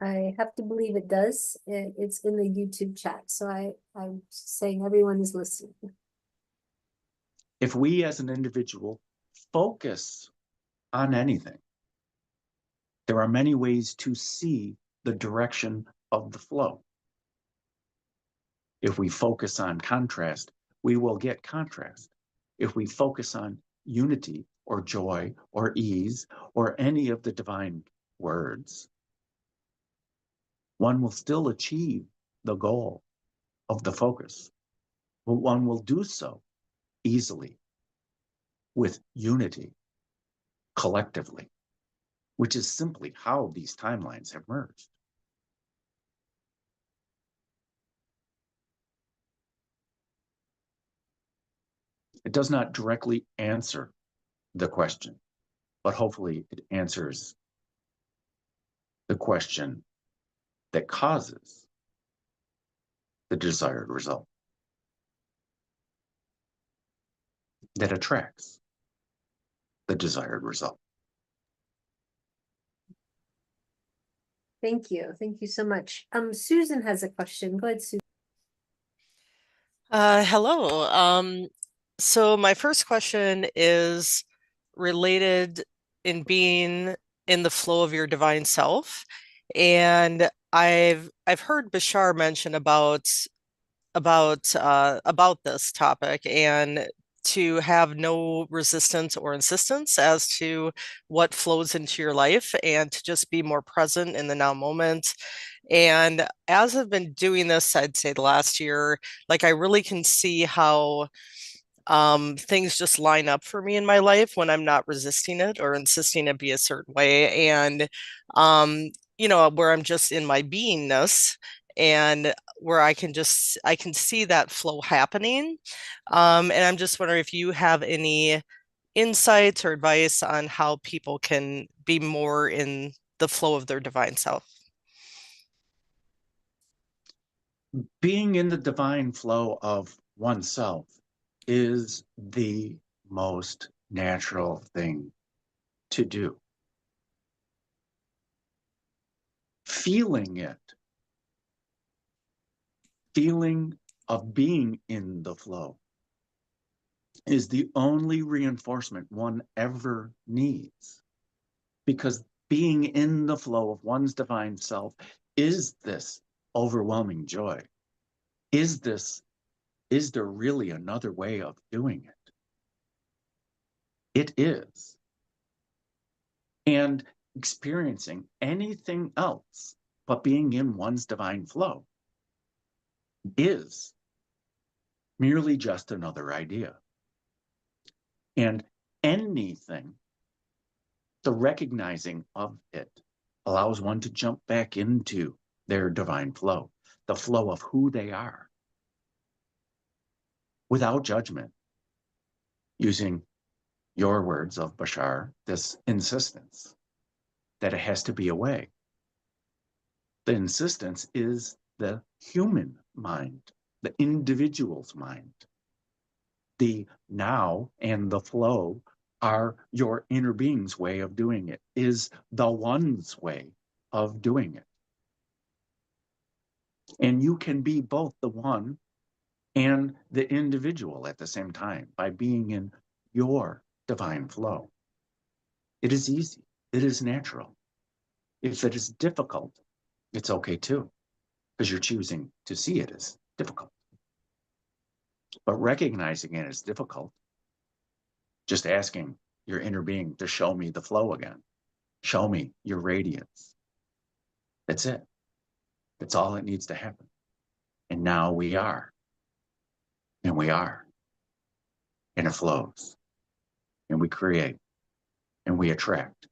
I have to believe it does. It's in the YouTube chat, so I'm saying everyone is listening. If we as an individual focus on anything, there are many ways to see the direction of the flow. If we focus on contrast, we will get contrast. If we focus on unity or joy or ease or any of the divine words, one will still achieve the goal of the focus, but one will do so easily with unity collectively, which is simply how these timelines have merged. It does not directly answer the question, but hopefully it answers the question that causes the desired result, that attracts the desired result. Thank you. Thank you so much. Susan has a question. Go ahead, Susan. Hello. So my first question is related in being in the flow of your divine self. And I've heard Bashar mention about this topic and to have no resistance or insistence as to what flows into your life and to just be more present in the now moment. And as I've been doing this, I'd say the last year, like I really can see how things just line up for me in my life when I'm not resisting it or insisting it be a certain way. And, um, where I'm just in my beingness and where I can see that flow happening. And I'm just wondering if you have any insights or advice on how people can be more in the flow of their divine self. Being in the divine flow of oneself is the most natural thing to do. Feeling it, feeling of being in the flow, is the only reinforcement one ever needs. Because being in the flow of one's divine self is this overwhelming joy. Is there really another way of doing it? It is. And experiencing anything else but being in one's divine flow is merely just another idea. And anything, the recognizing of it, allows one to jump back into their divine flow, the flow of who they are, without judgment, using your words of Bashar, this insistence that it has to be a way. The insistence is the human mind, the individual's mind. The now and the flow are your inner being's way of doing it, is the one's way of doing it. And you can be both the one and the individual at the same time by being in your divine flow. It is easy. It is natural. If it is difficult, it's okay too, because you're choosing to see it as difficult. But recognizing it as difficult, just asking your inner being to show me the flow again, show me your radiance. That's it. That's all that needs to happen. And now we are. And we are. And it flows. And we create. And we attract.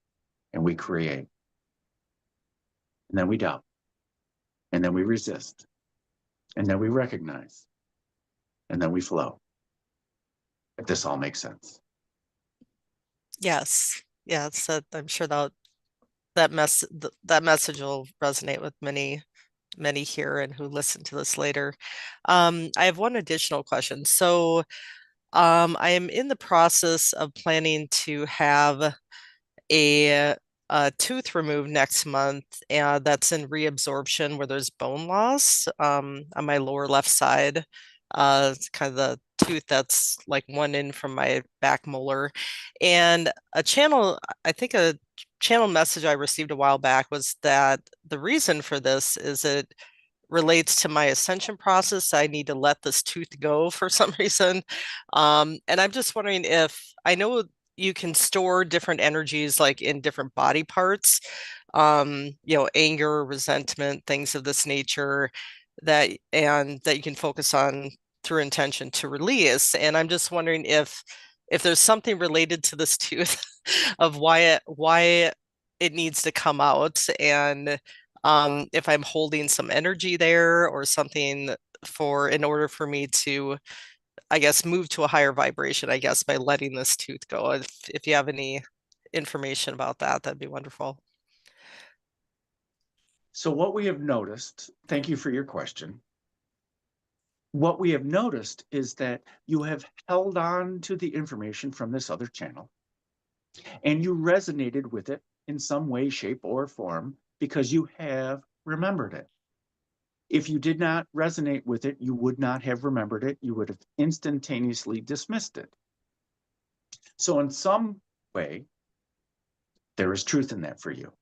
And we create. And then we doubt. And then we resist. And then we recognize. And then we flow. If this all makes sense. Yes. Yes. I'm sure that message will resonate with many here and who listen to this later. I have one additional question. So I am in the process of planning to have a, a tooth removed next month, and that's in reabsorption where there's bone loss on my lower left side. It's kind of the tooth that's like one in from my back molar. And I think a channel message I received a while back was that the reason for this is it relates to my ascension process. I need to let this tooth go for some reason. And I'm just wondering if I know you can store different energies like in different body parts, anger, resentment, things of this nature that you can focus on through intention to release. And I'm just wondering if there's something related to this tooth of why it needs to come out, and if I'm holding some energy there or something in order for me to, I guess, move to a higher vibration, I guess, by letting this tooth go. If you have any information about that, that'd be wonderful. So what we have noticed, thank you for your question. What we have noticed is that you have held on to the information from this other channel and you resonated with it in some way, shape, or form because you have remembered it. If you did not resonate with it, you would not have remembered it. You would have instantaneously dismissed it. So in some way, there is truth in that for you.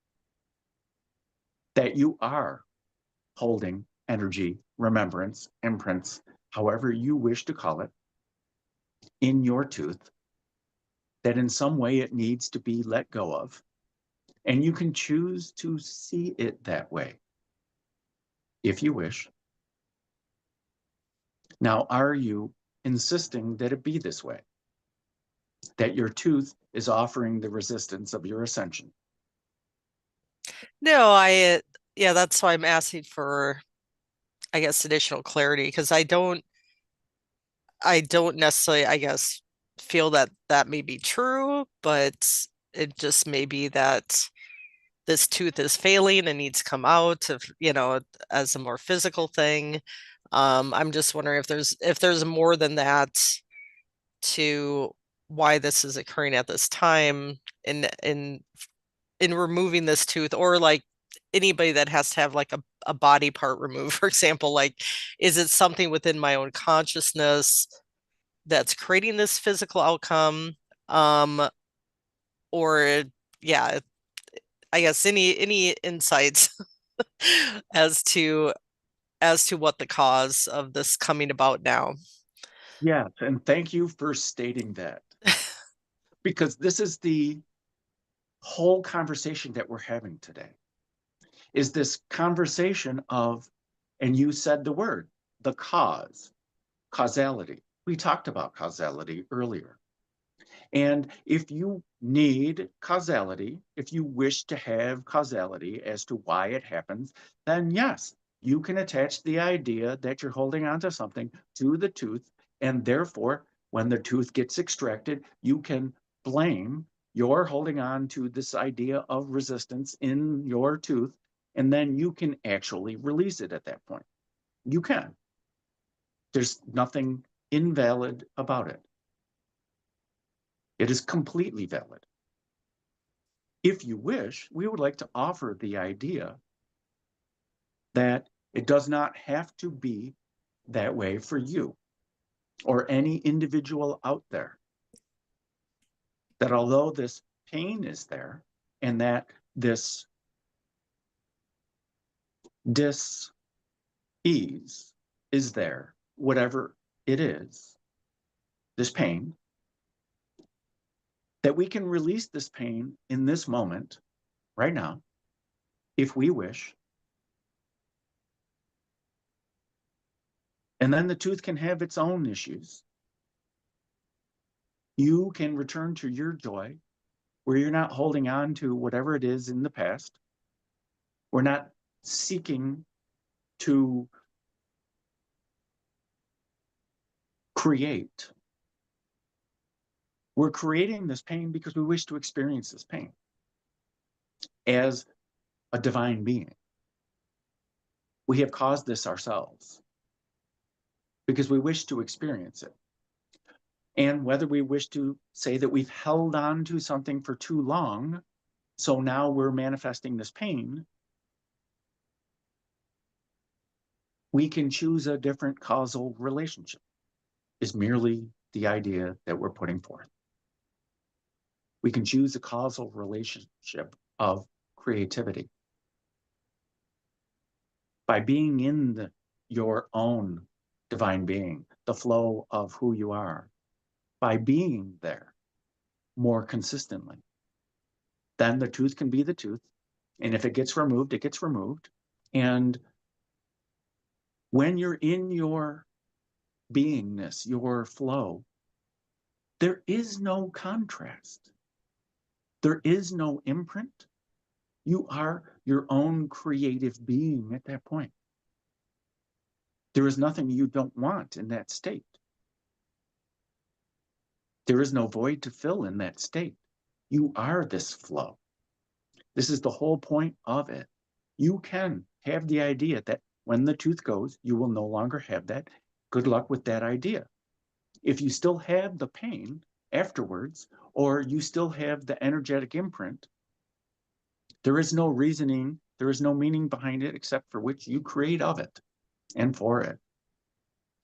That you are holding energy, remembrance, imprints, however you wish to call it, in your tooth, that in some way it needs to be let go of. And you can choose to see it that way, if you wish. Now, are you insisting that it be this way? That your tooth is offering the resistance of your ascension? No, yeah, that's why I'm asking for, I guess, additional clarity, because I don't necessarily, I guess, feel that that may be true, but it just may be that this tooth is failing and needs to come out of, as a more physical thing. I'm just wondering if there's more than that to why this is occurring at this time in removing this tooth, or like anybody that has to have like a body part removed, for example, like, is it something within my own consciousness that's creating this physical outcome? Or yeah, I guess any insights as to what the cause of this coming about now. Yes, and thank you for stating that. Because this is the whole conversation that we're having today. Is this conversation of, and you said the word, the cause, causality. We talked about causality earlier. And if you need causality, if you wish to have causality as to why it happens, then yes, you can attach the idea that you're holding on to something to the tooth, and therefore, when the tooth gets extracted, you can blame your holding on to this idea of resistance in your tooth, and then you can actually release it at that point. You can. There's nothing invalid about it. It is completely valid. If you wish, we would like to offer the idea that it does not have to be that way for you or any individual out there. That although this pain is there and that this dis-ease is there, whatever it is, this pain, that we can release this pain in this moment, right now, if we wish. And then the tooth can have its own issues. You can return to your joy where you're not holding on to whatever it is in the past. We're not seeking to create. We're creating this pain because we wish to experience this pain as a divine being. We have caused this ourselves because we wish to experience it. And whether we wish to say that we've held on to something for too long, so now we're manifesting this pain, we can choose a different causal relationship, is merely the idea that we're putting forth. We can choose a causal relationship of creativity. By being in your own divine being, the flow of who you are, by being there more consistently, then the tooth can be the tooth. And if it gets removed, it gets removed. And when you're in your beingness, your flow, there is no contrast. There is no imprint. You are your own creative being at that point. There is nothing you don't want in that state. There is no void to fill in that state. You are this flow. This is the whole point of it. You can have the idea that when the tooth goes, you will no longer have that. Good luck with that idea. If you still have the pain afterwards, or you still have the energetic imprint, there is no reasoning, there is no meaning behind it except for which you create of it. and for it.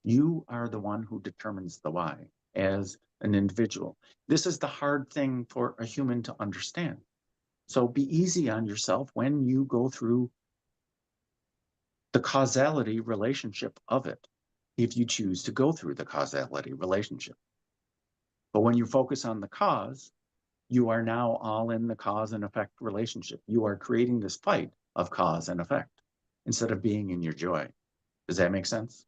You are the one who determines the why as an individual. This is the hard thing for a human to understand. So be easy on yourself when you go through the causality relationship of it, if you choose to go through the causality relationship. But when you focus on the cause, you are now all in the cause and effect relationship. You are creating this fight of cause and effect instead of being in your joy. Does that make sense?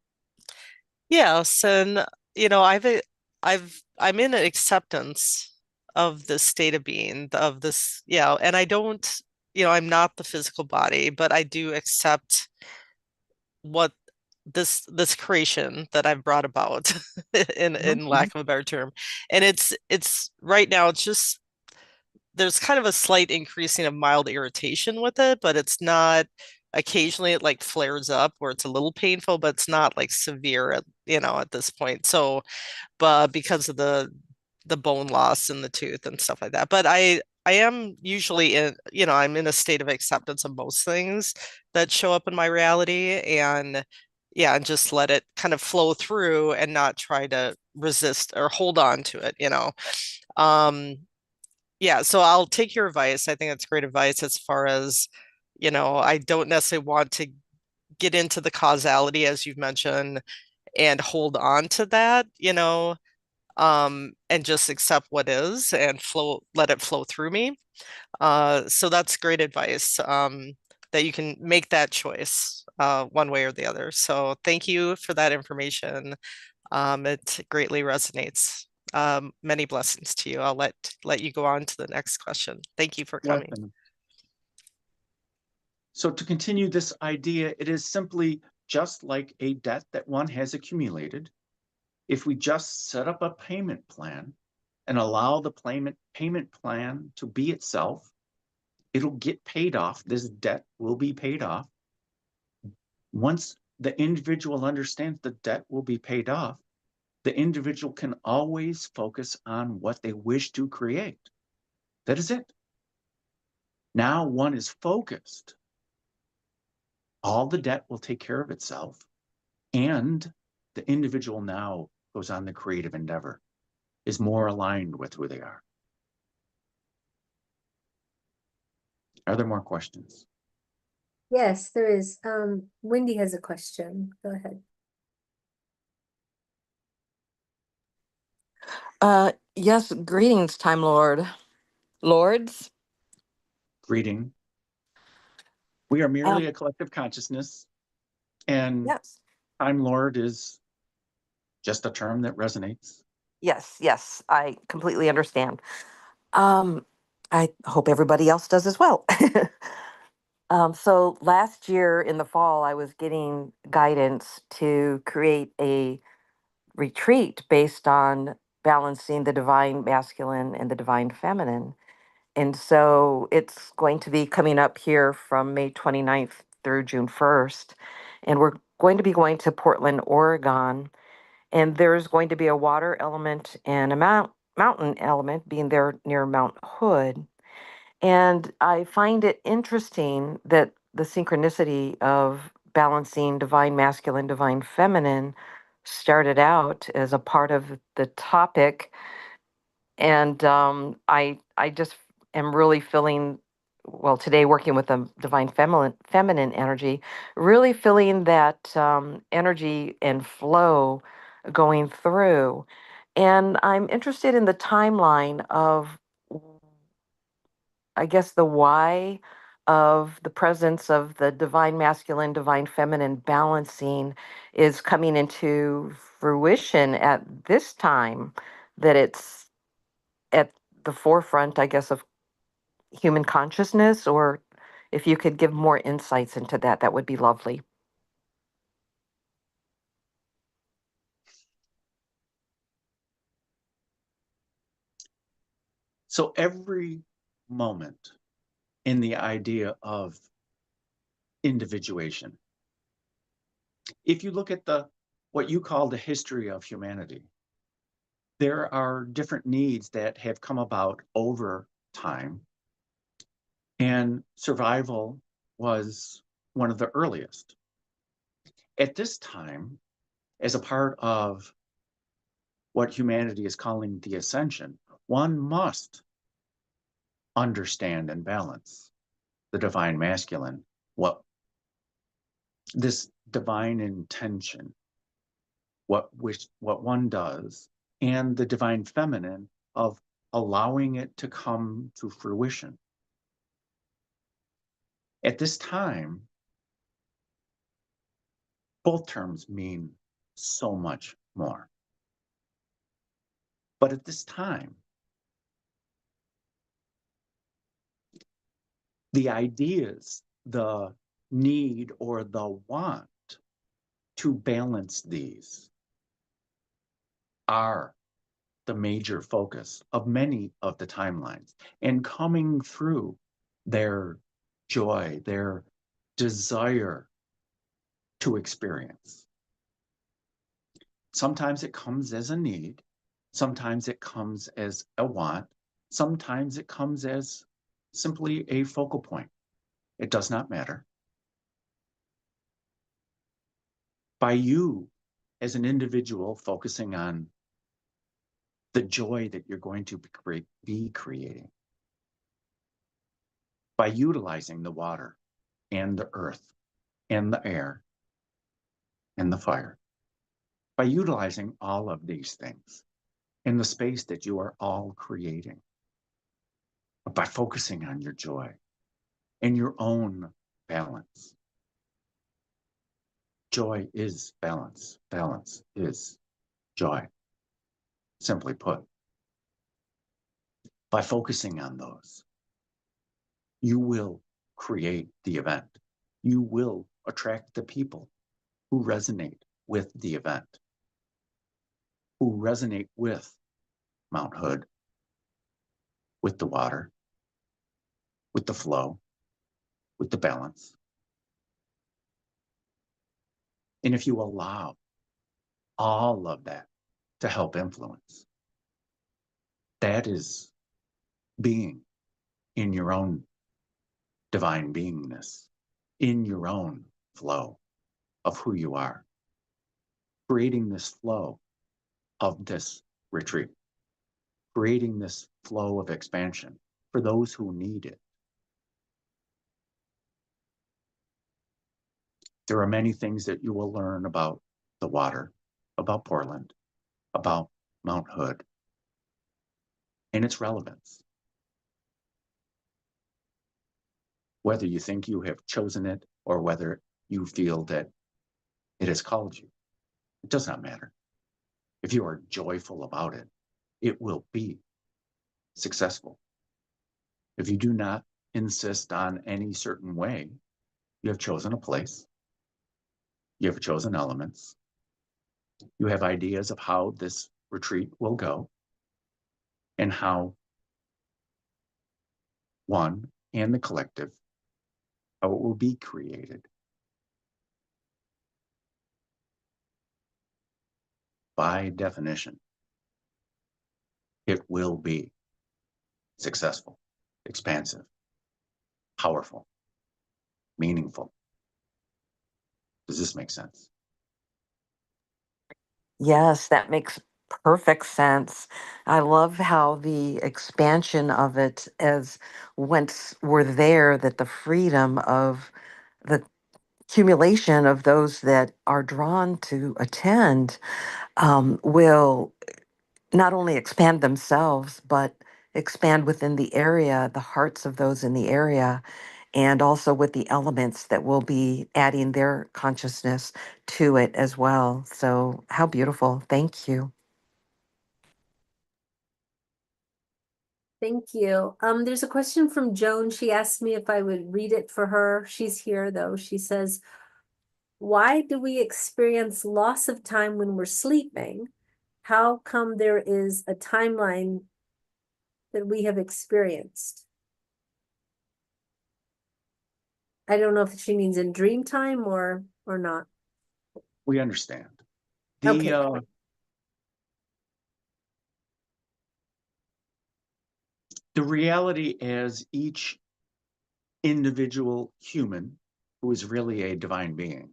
Yes, and I'm in an acceptance of this state of being, of this, and I don't, I'm not the physical body, but I do accept what this creation that I've brought about in lack of a better term. And it's right now it's just there's kind of a slight increasing of mild irritation with it, but it's not occasionally it like flares up where it's a little painful, but it's not like severe at this point. So, but because of the bone loss in the tooth and stuff like that. But I am usually I'm in a state of acceptance of most things that show up in my reality, and yeah, and just let it kind of flow through and not try to resist or hold on to it. Um, yeah, so I'll take your advice. I think that's great advice as far as, I don't necessarily want to get into the causality as you've mentioned and hold on to that, and just accept what is and let it flow through me. So that's great advice, that you can make that choice, one way or the other. So thank you for that information. It greatly resonates. Many blessings to you. I'll let you go on to the next question. Thank you for coming. Welcome. So to continue this idea, it is simply just like a debt that one has accumulated. If we just set up a payment plan and allow the payment plan to be itself, it'll get paid off. This debt will be paid off. Once the individual understands the debt will be paid off, the individual can always focus on what they wish to create. That is it. Now one is focused. All the debt will take care of itself, and the individual now goes on the creative endeavor, is more aligned with who they are. Are there more questions? Yes, there is. Wendy has a question. Go ahead. Yes, greetings, Time Lord. Lords. Greeting. We are merely a collective consciousness, and Yes. Time Lord is just a term that resonates. Yes, I completely understand. I hope everybody else does as well. So last year in the fall, I was getting guidance to create a retreat based on balancing the divine masculine and the divine feminine. And so it's going to be coming up here from May 29th through June 1st. And we're going to be going to Portland, Oregon. And there's going to be a water element and a mountain element being there near Mount Hood. And I find it interesting that the synchronicity of balancing divine masculine, divine feminine started out as a part of the topic, and I just am really feeling, well, today working with the divine feminine energy, really feeling that energy and flow going through. And I'm interested in the timeline of, I guess, the why of the presence of the divine masculine, divine feminine balancing is coming into fruition at this time, that it's at the forefront, I guess, of human consciousness. Or if you could give more insights into that, that would be lovely. So every moment in the idea of individuation, if you look at what you call the history of humanity, there are different needs that have come about over time, and survival was one of the earliest. At this time, as a part of what humanity is calling the ascension, one must understand and balance the divine masculine, what this divine intention, what one does, and the divine feminine of allowing it to come to fruition. At this time, both terms mean so much more. But at this time, the ideas, the need or the want to balance these are the major focus of many of the timelines, and coming through their joy, their desire to experience. Sometimes it comes as a need, sometimes it comes as a want, sometimes it comes as simply a focal point. It does not matter. By you as an individual focusing on the joy that you're going to be creating, by utilizing the water and the earth and the air and the fire, by utilizing all of these things in the space that you are all creating, but by focusing on your joy and your own balance. Joy is balance. Balance is joy. Simply put, by focusing on those, you will create the event. You will attract the people who resonate with the event, who resonate with Mount Hood, with the water, with the flow, with the balance. And if you allow all of that to help influence, that is being in your own divine beingness, in your own flow of who you are, creating this flow of this retreat, creating this flow of expansion for those who need it. There are many things that you will learn about the water, about Portland, about Mount Hood, and its relevance. Whether you think you have chosen it or whether you feel that it has called you, it does not matter. If you are joyful about it, it will be successful. If you do not insist on any certain way, you have chosen a place, you have chosen elements, you have ideas of how this retreat will go, and how one and the collective, how it will be created. By definition, it will be successful, expansive, powerful, meaningful. Does this make sense? Yes, that makes perfect sense. I love how the expansion of it as once we're there, that the freedom of the accumulation of those that are drawn to attend will not only expand themselves, but expand within the area, the hearts of those in the area, and also with the elements that will be adding their consciousness to it as well. So, how beautiful. Thank you. Thank you. There's a question from Joan. She asked me if I would read it for her. She's here though. She says, why do we experience loss of time when we're sleeping? How come there is a timeline that we have experienced? I don't know if she means in dream time or not. We understand. Okay. The reality as each individual human who is really a divine being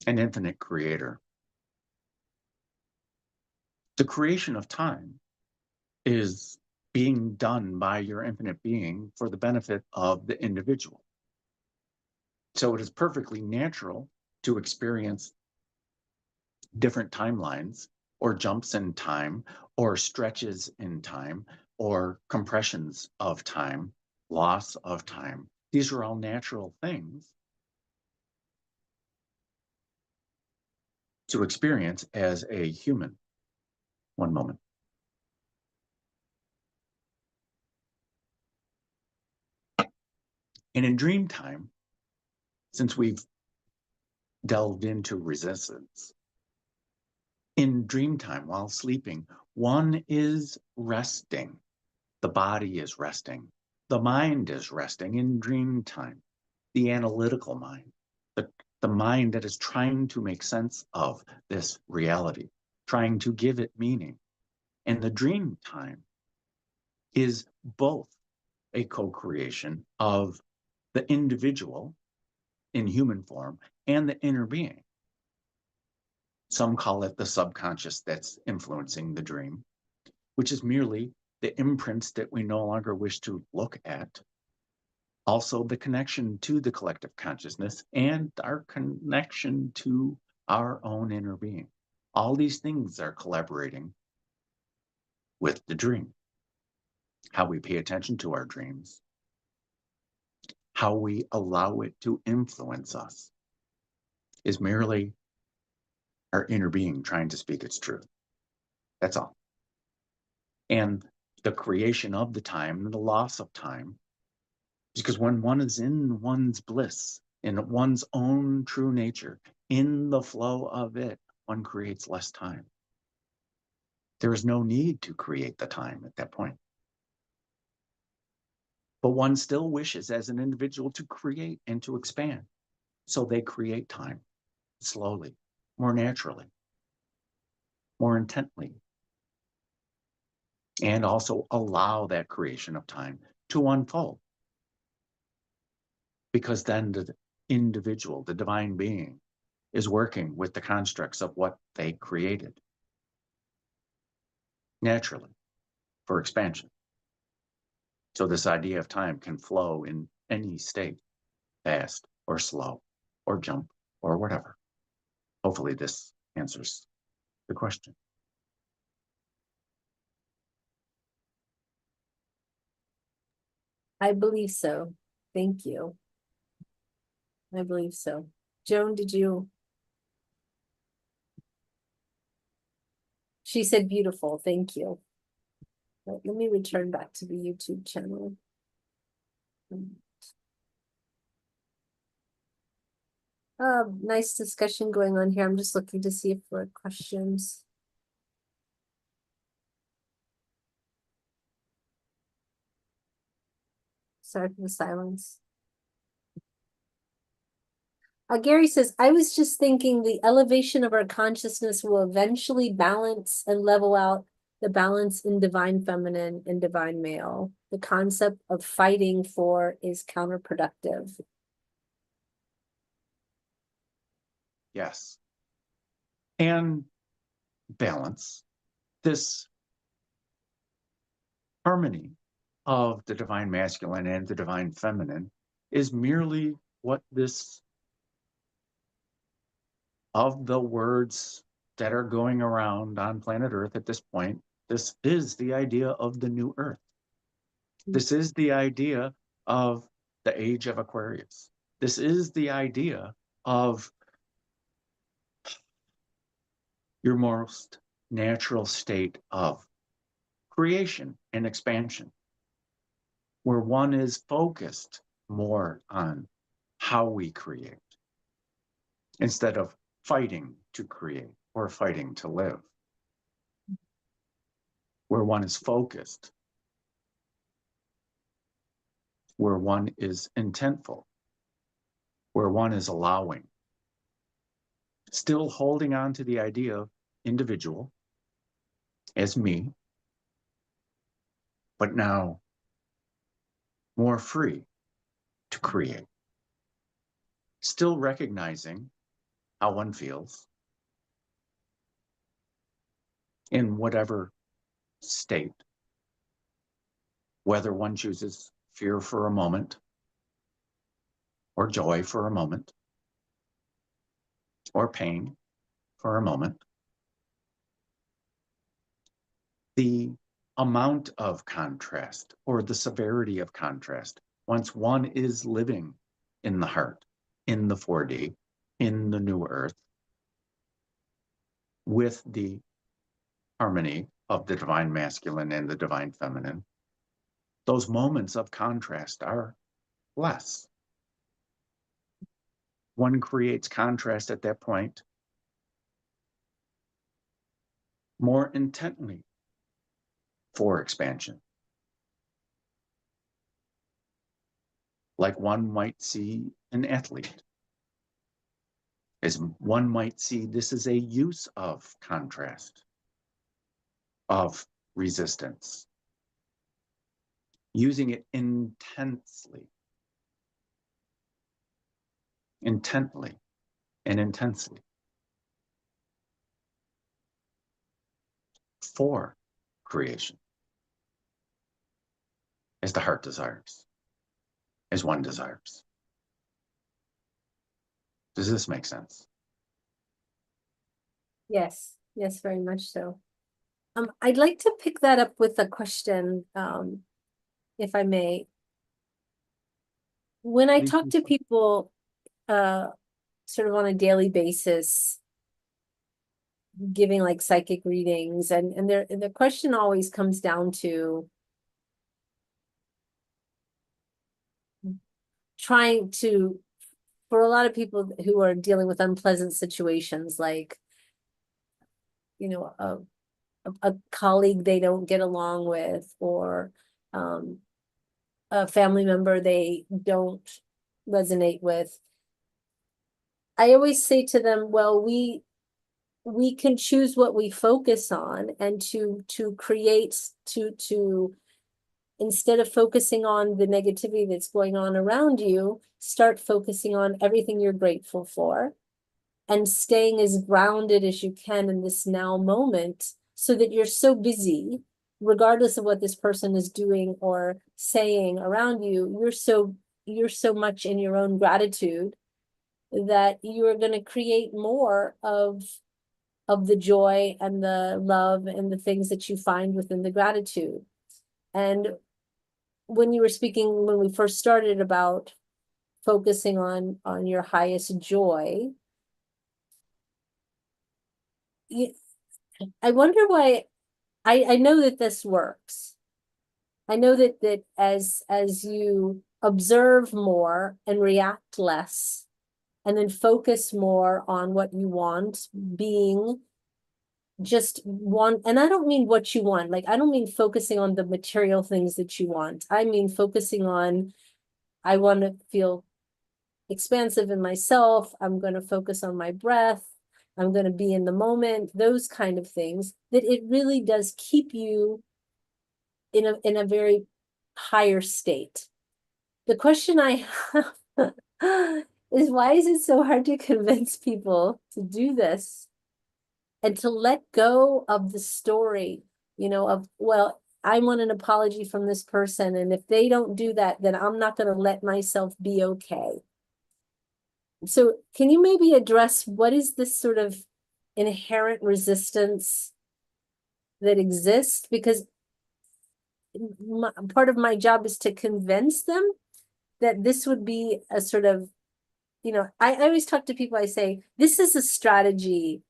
an infinite creator. The creation of time is being done by your infinite being for the benefit of the individual. So it is perfectly natural to experience different timelines or jumps in time or stretches in time or compressions of time, loss of time. These are all natural things to experience as a human. One moment. And in dream time, since we've delved into resistance, in dream time while sleeping, one is resting. The body is resting. The mind is resting in dream time. The analytical mind, the mind that is trying to make sense of this reality, trying to give it meaning. And the dream time is both a co-creation of the individual in human form and the inner being. Some call it the subconscious that's influencing the dream, which is merely the imprints that we no longer wish to look at. Also, the connection to the collective consciousness and our connection to our own inner being. All these things are collaborating with the dream. How we pay attention to our dreams, how we allow it to influence us, is merely our inner being trying to speak its truth. That's all. And the creation of the time and the loss of time, because when one is in one's bliss, in one's own true nature, in the flow of it, one creates less time. There is no need to create the time at that point. But one still wishes as an individual to create and to expand. So they create time slowly, more naturally, more intently, and also allow that creation of time to unfold. Because then the individual, the divine being, is working with the constructs of what they created naturally for expansion. So this idea of time can flow in any state, fast or slow, or jump, or whatever. Hopefully this answers the question. I believe so. Thank you. I believe so. Joan, did you? She said beautiful. Thank you. Right, let me return back to the YouTube channel. Nice discussion going on here. I'm just looking to see if there are questions. Sorry for the silence. Gary says, I was just thinking the elevation of our consciousness will eventually balance and level out the balance in divine feminine and divine male. The concept of fighting for is counterproductive. Yes. And balance, this harmony of the divine masculine and the divine feminine is merely what this, of the words that are going around on planet Earth at this point, this is the idea of the new Earth. This is the idea of the age of Aquarius. This is the idea of your most natural state of creation and expansion, where one is focused more on how we create instead of fighting to create or fighting to live, where one is focused, where one is intentful, where one is allowing, still holding on to the idea of individual as me, but now more free to create. Still recognizing how one feels in whatever state, whether one chooses fear for a moment or joy for a moment or pain for a moment. The amount of contrast or the severity of contrast, once one is living in the heart, in the 4D, in the new earth, with the harmony of the divine masculine and the divine feminine, those moments of contrast are less. One creates contrast at that point more intently for expansion. Like one might see an athlete, as one might see this is a use of contrast, of resistance, using it intently and intensely for creation, as the heart desires, as one desires. Does this make sense? Yes, yes, very much so. I'd like to pick that up with a question, if I may. When I Please talk do to so. people, sort of on a daily basis, giving like psychic readings, and the question always comes down to trying to, for a lot of people who are dealing with unpleasant situations, like, you know, a colleague they don't get along with, or a family member they don't resonate with. I always say to them, well, we can choose what we focus on, and to create, to instead of focusing on the negativity that's going on around you, start focusing on everything you're grateful for and staying as grounded as you can in this now moment, so that you're so busy, regardless of what this person is doing or saying around you, you're so much in your own gratitude that you're going to create more of the joy and the love and the things that you find within the gratitude. And when you were speaking, when we first started, about focusing on your highest joy, I wonder why. I know that this works. I know that as you observe more and react less, and then focus more on what you want, being just one, and I don't mean what you want, like I don't mean focusing on the material things that you want. I mean focusing on, I want to feel expansive in myself. I'm going to focus on my breath. I'm going to be in the moment, those kind of things, that it really does keep you in a very higher state. The question I have is, why is it so hard to convince people to do this and to let go of the story, of, well, I want an apology from this person, and if they don't do that, then I'm not going to let myself be okay. So can you maybe address what is this sort of inherent resistance that exists? Because part of my job is to convince them that this would be a sort of, I always talk to people, I say, this is a strategy.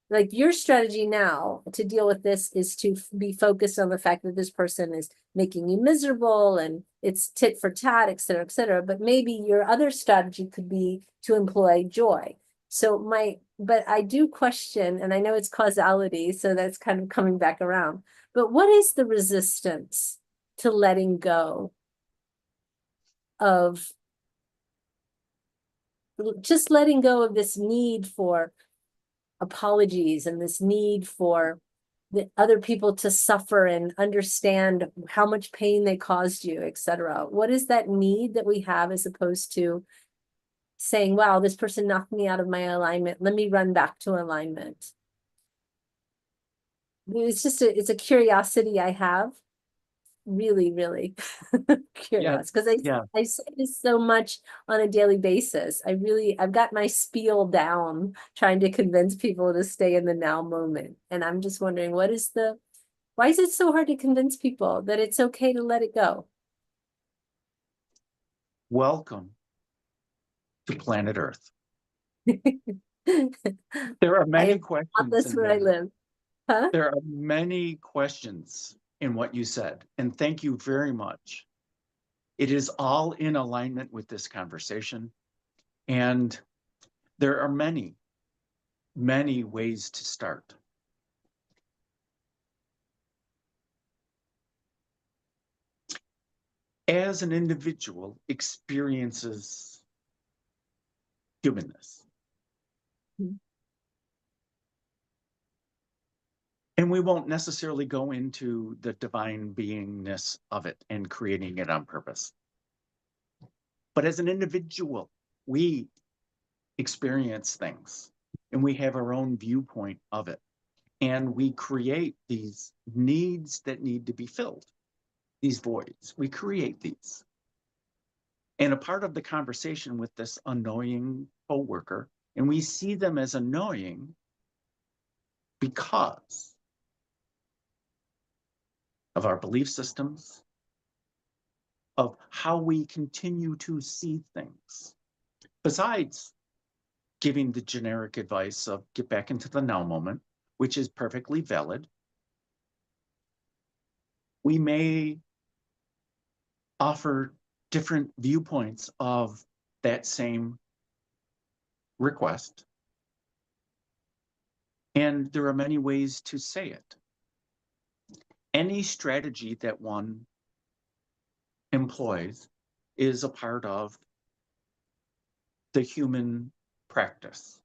Like, your strategy now to deal with this is to be focused on the fact that this person is making you miserable and it's tit for tat, et cetera, et cetera. But maybe your other strategy could be to employ joy. So but I do question, and I know it's causality, so that's kind of coming back around. But what is the resistance to letting go of, just letting go of this need for apologies and this need for the other people to suffer and understand how much pain they caused you, et cetera? What is that need that we have, as opposed to saying, wow, this person knocked me out of my alignment. Let me run back to alignment. It's just it's a curiosity I have. Really, really curious because yeah. I say this so much on a daily basis. I've got my spiel down trying to convince people to stay in the now moment. And I'm just wondering, why is it so hard to convince people that it's okay to let it go? Welcome to planet Earth. There are many questions That's in where I there. live. Huh? There are many questions in what you said, and thank you very much. It is all in alignment with this conversation, and there are many, many ways to start. As an individual experiences humanness, Mhm. and we won't necessarily go into the divine beingness of it and creating it on purpose. But as an individual, we experience things and we have our own viewpoint of it. And we create these needs that need to be filled, these voids. We create these. And a part of the conversation with this annoying coworker, and we see them as annoying because of our belief systems, of how we continue to see things. Besides giving the generic advice of get back into the now moment, which is perfectly valid, we may offer different viewpoints of that same request. And there are many ways to say it. Any strategy that one employs is a part of the human practice.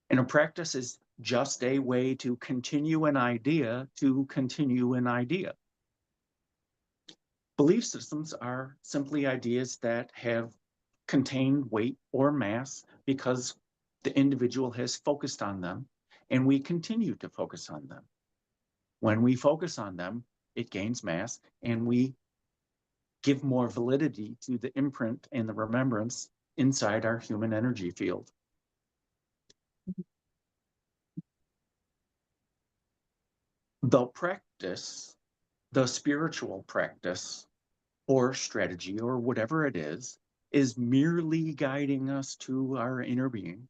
And a practice is just a way to continue an idea to continue an idea. Belief systems are simply ideas that have contained weight or mass because the individual has focused on them, and we continue to focus on them. When we focus on them, it gains mass, and we give more validity to the imprint and the remembrance inside our human energy field. The practice, the spiritual practice or strategy or whatever it is merely guiding us to our inner being.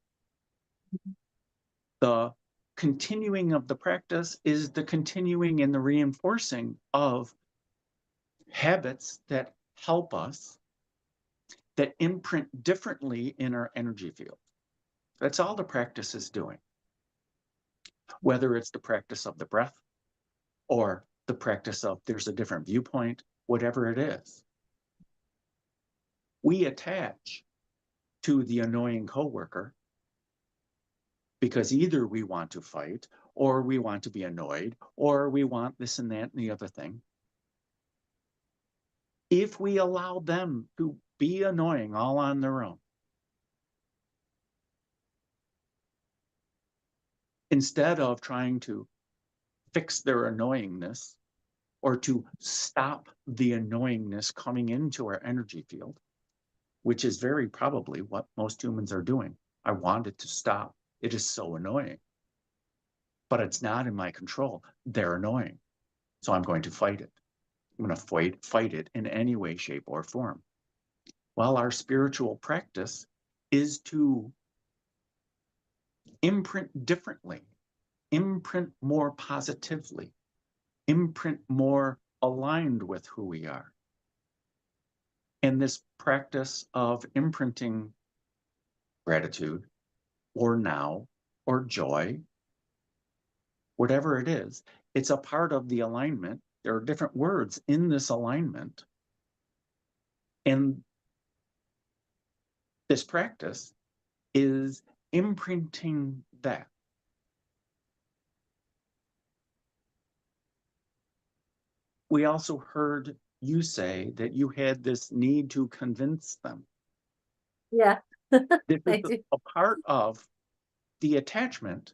The continuing of the practice is the continuing and the reinforcing of habits that help us, that imprint differently in our energy field. That's all the practice is doing. Whether it's the practice of the breath or the practice of there's a different viewpoint, whatever it is. We attach to the annoying coworker because either we want to fight or we want to be annoyed or we want this and that and the other thing. If we allow them to be annoying all on their own, instead of trying to fix their annoyingness or to stop the annoyingness coming into our energy field, which is very probably what most humans are doing. I want it to stop. It is so annoying. But it's not in my control. They're annoying. So I'm going to fight it. I'm going to fight it in any way, shape, or form. Well, our spiritual practice is to imprint differently, imprint more positively, imprint more aligned with who we are. And this practice of imprinting gratitude or now or joy, whatever it is, it's a part of the alignment. There are different words in this alignment. And this practice is imprinting that. We also heard you say that you had this need to convince them. Yeah. This I is do. a part of the attachment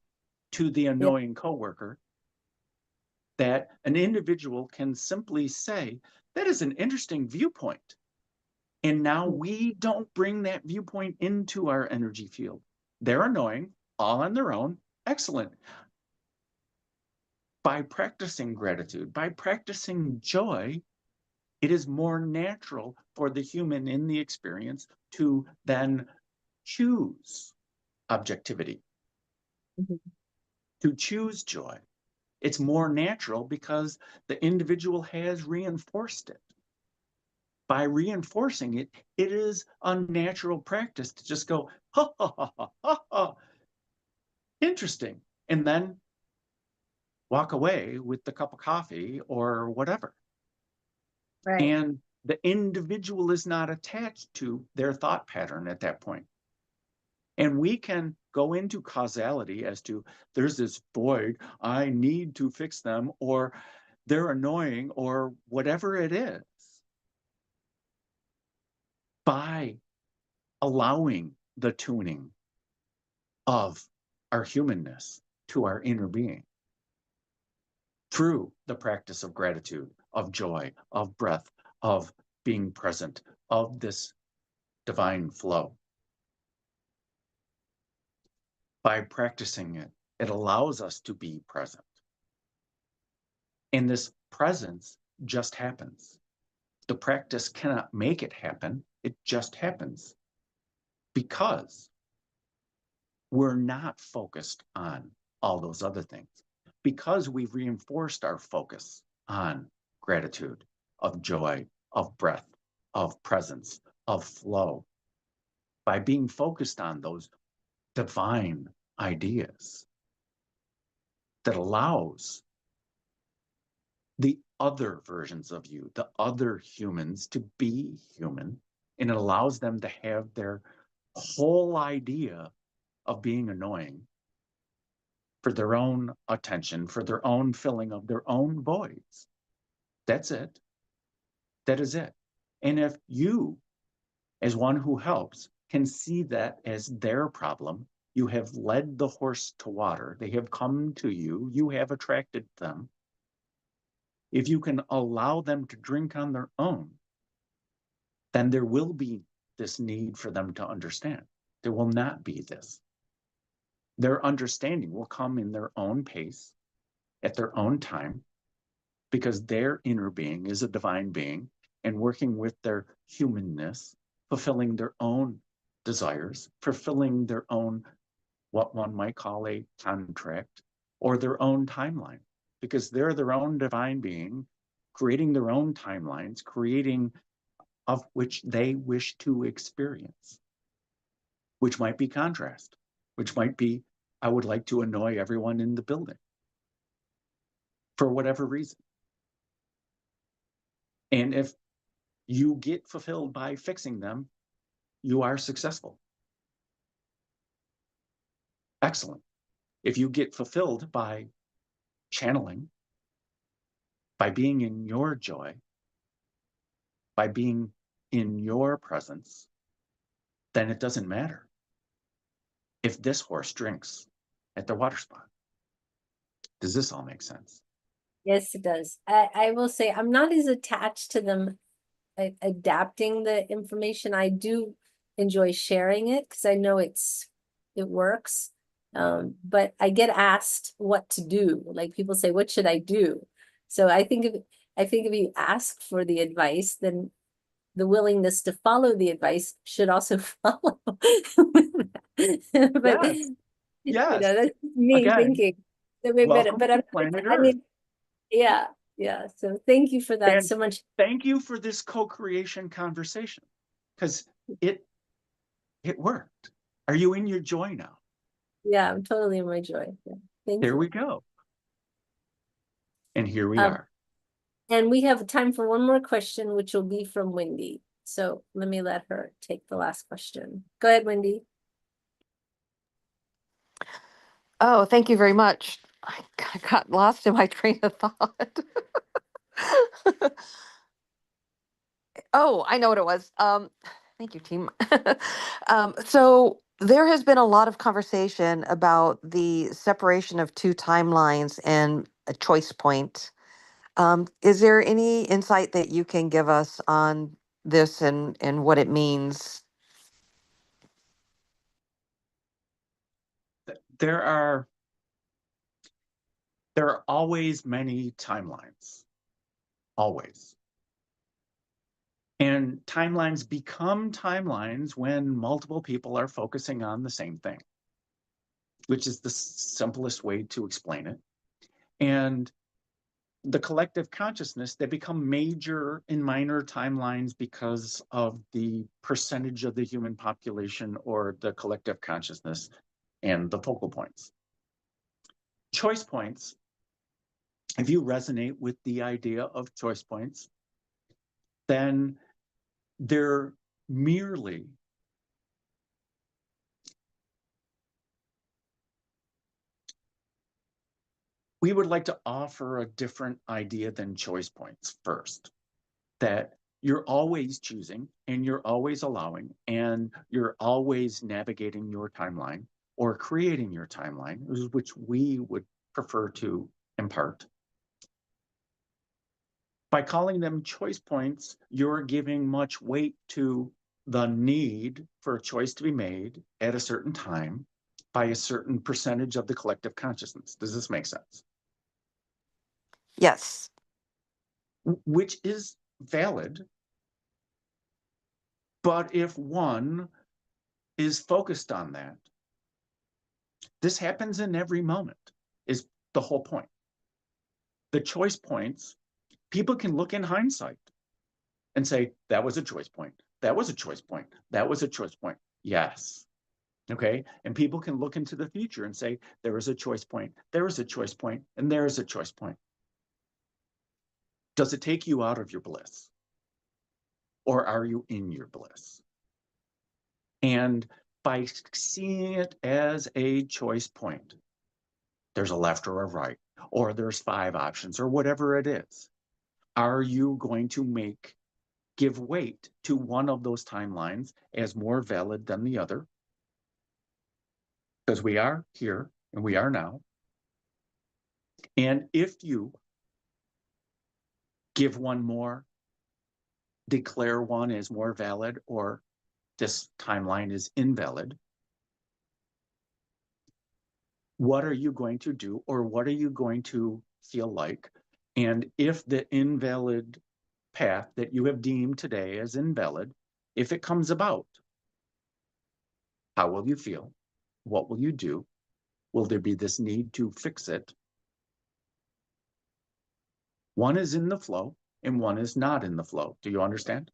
to the annoying coworker, that an individual can simply say, that is an interesting viewpoint. And now we don't bring that viewpoint into our energy field. They're annoying, all on their own. Excellent. By practicing gratitude, by practicing joy, it is more natural for the human in the experience to then choose objectivity, Mhm. to choose joy. It's more natural because the individual has reinforced it. By reinforcing it, it is a natural practice to just go, ha, ha, ha, ha, ha, ha. Interesting. And then walk away with the cup of coffee or whatever. Right. And the individual is not attached to their thought pattern at that point. And we can go into causality as to there's this void, I need to fix them, or they're annoying, or whatever it is, by allowing the tuning of our humanness to our inner being through the practice of gratitude, of joy, of breath, of being present, of this divine flow. By practicing it, it allows us to be present. And this presence just happens. The practice cannot make it happen. It just happens because we're not focused on all those other things, because we've reinforced our focus on gratitude, of joy, of breath, of presence, of flow. By being focused on those divine ideas, that allows the other versions of you, the other humans, to be human, and it allows them to have their whole idea of being annoying for their own attention, for their own filling of their own voids. That's it. That is it. And if you, as one who helps, can see that as their problem, you have led the horse to water, they have come to you, you have attracted them. If you can allow them to drink on their own, then there will be this need for them to understand. There will not be this. Their understanding will come in their own pace, at their own time, because their inner being is a divine being and working with their humanness, fulfilling their own desires, fulfilling their own, what one might call a contract, or their own timeline, because they're their own divine being, creating their own timelines, creating of which they wish to experience, which might be contrast, which might be, I would like to annoy everyone in the building for whatever reason. And if you get fulfilled by fixing them, you are successful. Excellent. If you get fulfilled by channeling, by being in your joy, by being in your presence, then it doesn't matter if this horse drinks at the water spot. Does this all make sense? Yes, it does. I will say I'm not as attached to them adapting the information. I do enjoy sharing it because I know it works. But I get asked what to do. Like people say, what should I do? So I think if you ask for the advice, then the willingness to follow the advice should also follow. But Yes. Yes. that's me Again, thinking. welcome But to planet I Earth. mean, yeah. So thank you for that And so much. thank you for this co-creation conversation, because it worked. Are you in your joy now? Yeah, I'm totally in my joy. Yeah. Thank There you. we go. And here we are. And we have time for one more question, which will be from Wendy. So let me let her take the last question. Go ahead, Wendy. Oh, thank you very much. I got lost in my train of thought. Oh, I know what it was. Thank you, team. So there has been a lot of conversation about the separation of two timelines and a choice point. Is there any insight that you can give us on this and what it means? There are always many timelines, always. And timelines become timelines when multiple people are focusing on the same thing, which is the simplest way to explain it. And the collective consciousness, they become major and minor timelines because of the percentage of the human population or the collective consciousness and the focal points. Choice points, if you resonate with the idea of choice points, then they're merely we would like to offer a different idea than choice points first, that you're always choosing and you're always allowing and you're always navigating your timeline or creating your timeline, which we would prefer to impart. By calling them choice points, you're giving much weight to the need for a choice to be made at a certain time by a certain percentage of the collective consciousness. Does this make sense? Yes. Which is valid, but if one is focused on that, this happens in every moment, is the whole point. The choice points, people can look in hindsight and say, that was a choice point, that was a choice point, that was a choice point. Yes. Okay. And people can look into the future and say, there is a choice point, there is a choice point, and there is a choice point. Does it take you out of your bliss? Or are you in your bliss? And by seeing it as a choice point, there's a left or a right, or there's 5 options, or whatever it is. Are you going to give weight to one of those timelines as more valid than the other? Because we are here and we are now. And if you give one more, declare one as more valid, or this timeline is invalid, what are you going to do, or what are you going to feel like? And if the invalid path that you have deemed today as invalid, if it comes about, how will you feel? What will you do? Will there be this need to fix it? One is in the flow and one is not in the flow. Do you understand?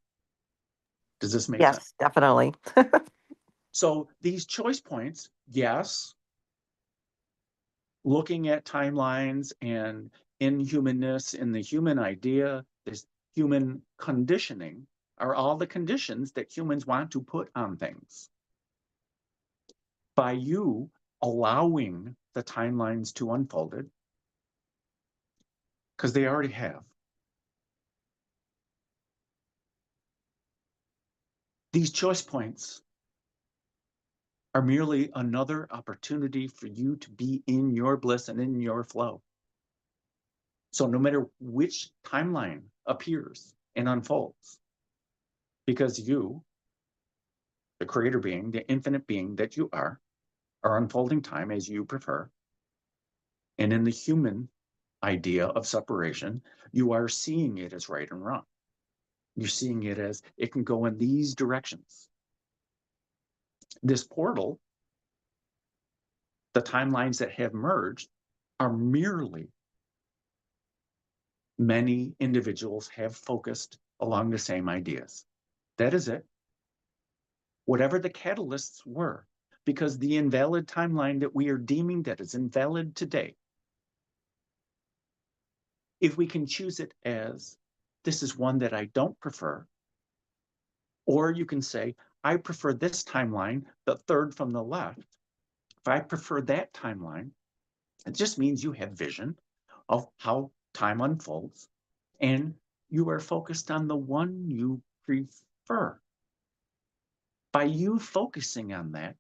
Does this make sense? Yes, definitely. So these choice points, yes, looking at timelines and inhumanness in the human idea, this human conditioning, are all the conditions that humans want to put on things. By you allowing the timelines to unfold it, because they already have, these choice points are merely another opportunity for you to be in your bliss and in your flow. So no matter which timeline appears and unfolds, because you, the creator being, the infinite being that you are unfolding time as you prefer. And in the human idea of separation, you are seeing it as right and wrong. You're seeing it as it can go in these directions. This portal, the timelines that have merged, are merely many individuals have focused along the same ideas. That is it. Whatever the catalysts were, because the invalid timeline that we are deeming that is invalid today, if we can choose it as, this is one that I don't prefer, or you can say, I prefer this timeline, the third from the left. If I prefer that timeline, it just means you have vision of how time unfolds, and you are focused on the one you prefer. By you focusing on that,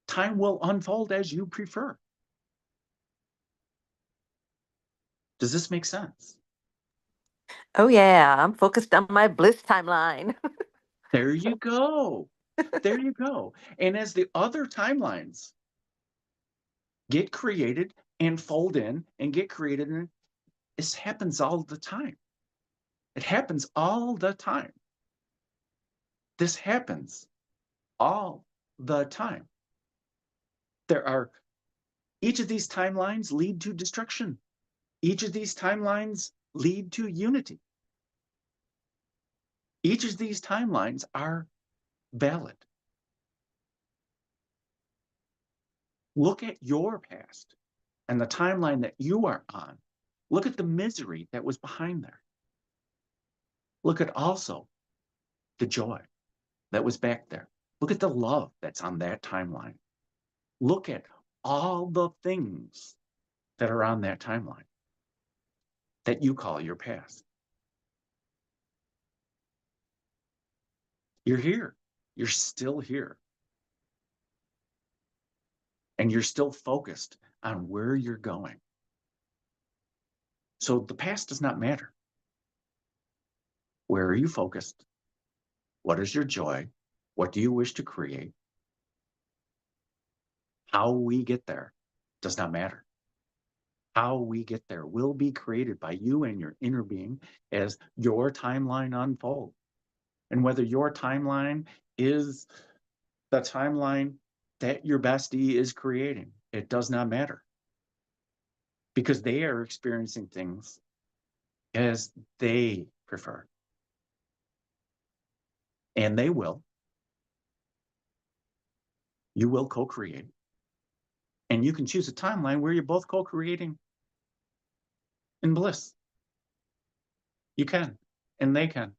time will unfold as you prefer. Does this make sense? Oh yeah, I'm focused on my bliss timeline. There you go. There you go. And as the other timelines get created and fold in and get created, and this happens all the time. It happens all the time. This happens all the time. Each of these timelines lead to destruction. Each of these timelines lead to unity. Each of these timelines are valid. Look at your past and the timeline that you are on. Look at the misery that was behind there. Look at also the joy that was back there. Look at the love that's on that timeline. Look at all the things that are on that timeline that you call your past. You're here. You're still here. And you're still focused on where you're going. So the past does not matter. Where are you focused? What is your joy? What do you wish to create? How we get there does not matter. How we get there will be created by you and your inner being as your timeline unfolds. And whether your timeline is the timeline that your bestie is creating, it does not matter. Because they are experiencing things as they prefer. And they will. You will co-create. And you can choose a timeline where you're both co-creating in bliss. You can, and they can.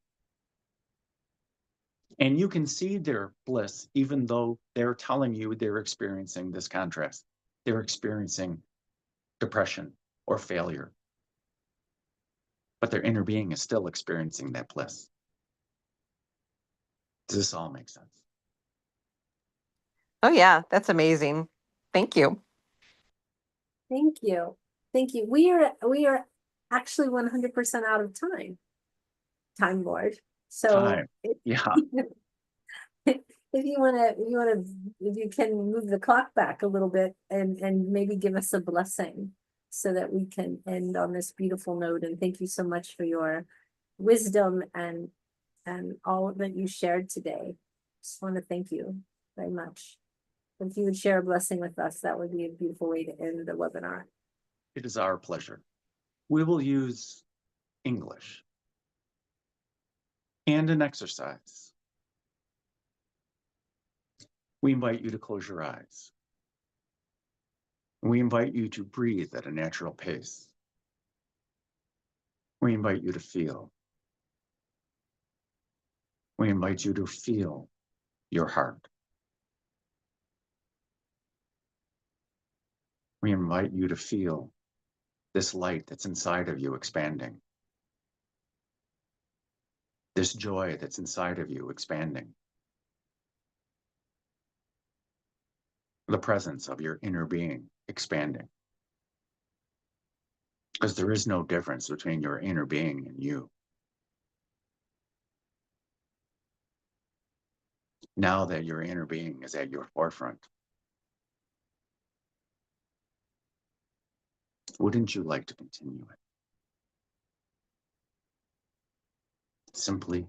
And you can see their bliss, even though they're telling you they're experiencing this contrast. They're experiencing depression or failure. But their inner being is still experiencing that bliss. Does this all make sense? Oh yeah, that's amazing. Thank you. Thank you. Thank you. We are actually 100% out of time. Time Lord. So Time. Yeah. if you can move the clock back a little bit and maybe give us a blessing so that we can end on this beautiful note. And thank you so much for your wisdom and all that you shared today. Just want to thank you very much. If you would share a blessing with us, that would be a beautiful way to end the webinar. It is our pleasure. We will use English and an exercise. We invite you to close your eyes. We invite you to breathe at a natural pace. We invite you to feel. We invite you to feel your heart. We invite you to feel this light that's inside of you expanding. This joy that's inside of you expanding. The presence of your inner being expanding. Because there is no difference between your inner being and you. Now that your inner being is at your forefront, wouldn't you like to continue it? Simply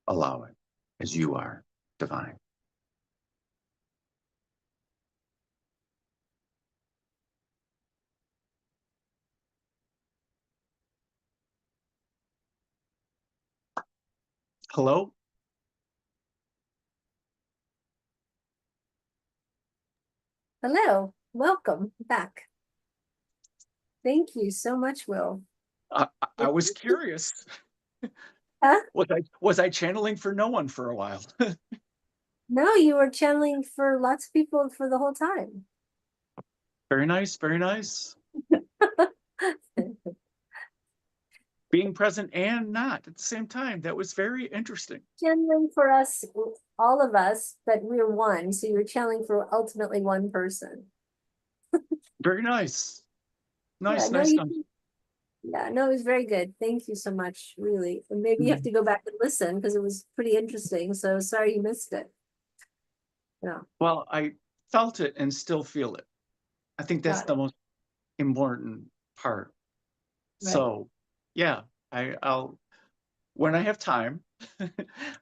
allow it, as you are divine. Hello? Hello, welcome back. Thank you so much, Will. I was curious. Huh? Was I channeling for no one for a while? No, you were channeling for lots of people for the whole time. Very nice, very nice. Being present and not at the same time. That was very interesting. Channeling for us all of us, but we're one. So you're channeling for ultimately one person. Very nice. Yeah, Nice, no, nice, you nice. did. Yeah, no, it was very good. Thank you so much, really. And maybe you have to go back and listen because it was pretty interesting. So sorry you missed it. Yeah, Well, I felt it and still feel it. I think that's got the it. most important part. Right. So yeah, I'll when I have time,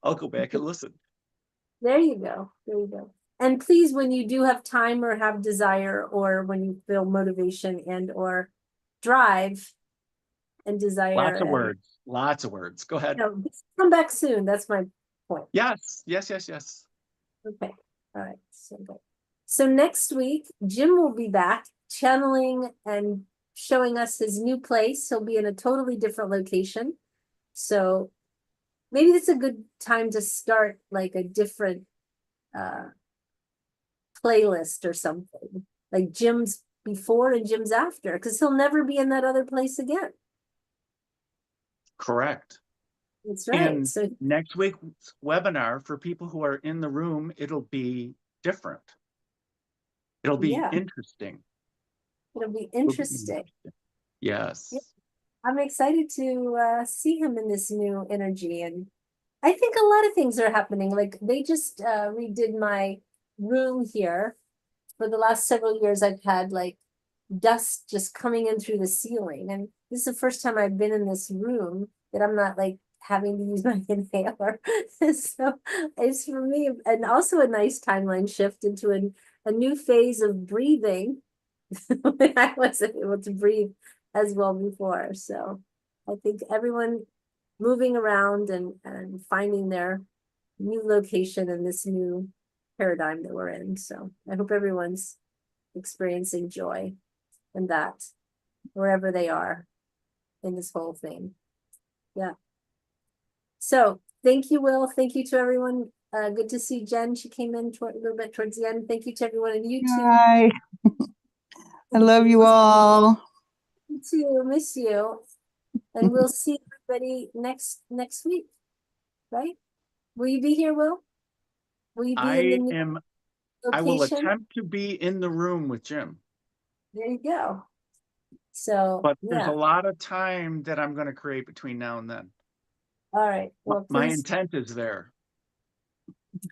I'll go back and listen. There you go. There you go. And please, when you do have time or have desire, or when you feel motivation and or drive and desire, Lots of and words. Lots of words. Go ahead. just come back soon. That's my point. Yes, yes, yes, yes. Okay. All right. So good. So next week, Jim will be back channeling and showing us his new place. He'll be in a totally different location. So maybe it's a good time to start like a different playlist or something, like Jim's before and Jim's after, because he'll never be in that other place again. Correct. That's right. And So next week's webinar, for people who are in the room, it'll be different. It'll be yeah, interesting. it'll be It'll be interesting. Yes. Yeah. I'm excited to see him in this new energy. And I think a lot of things are happening. Like they just redid my room here. For the last several years, I've had like dust just coming in through the ceiling. And this is the first time I've been in this room that I'm not like having to use my inhaler. So it's for me, and also a nice timeline shift into a new phase of breathing. I wasn't able to breathe as well before. So I think everyone moving around and finding their new location in this new paradigm that we're in. So I hope everyone's experiencing joy in that, wherever they are in this whole thing. Yeah. So thank you, Will. Thank you to everyone. Good to see Jen. She came in a little bit towards the end. Thank you to everyone on YouTube. Hi. I love you all. Me too. Miss you. And we'll see everybody next week, right? Will you be here, Will? Will you be in the new I will location? attempt to be in the room with Jim. There you go. So But there's yeah. a lot of time that I'm going to create between now and then. All right. Well, My please. intent is there.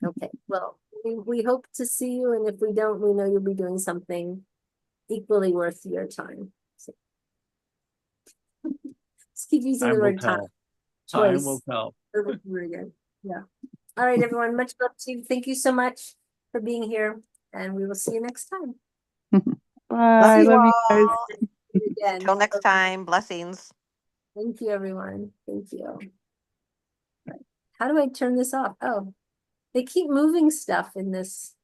Okay. Well, we hope to see you, and if we don't, we know you'll be doing something equally worth your time. So. Just keep using the Time will word time. tell. Time will Choice. tell. Very good. Yeah. All right, everyone. Much love to you. Thank you so much for being here, and we will see you next time. Bye. you Love you guys. all. Again. Till next time. Blessings. Thank you, everyone. Thank you. Right. How do I turn this off? Oh, they keep moving stuff in this.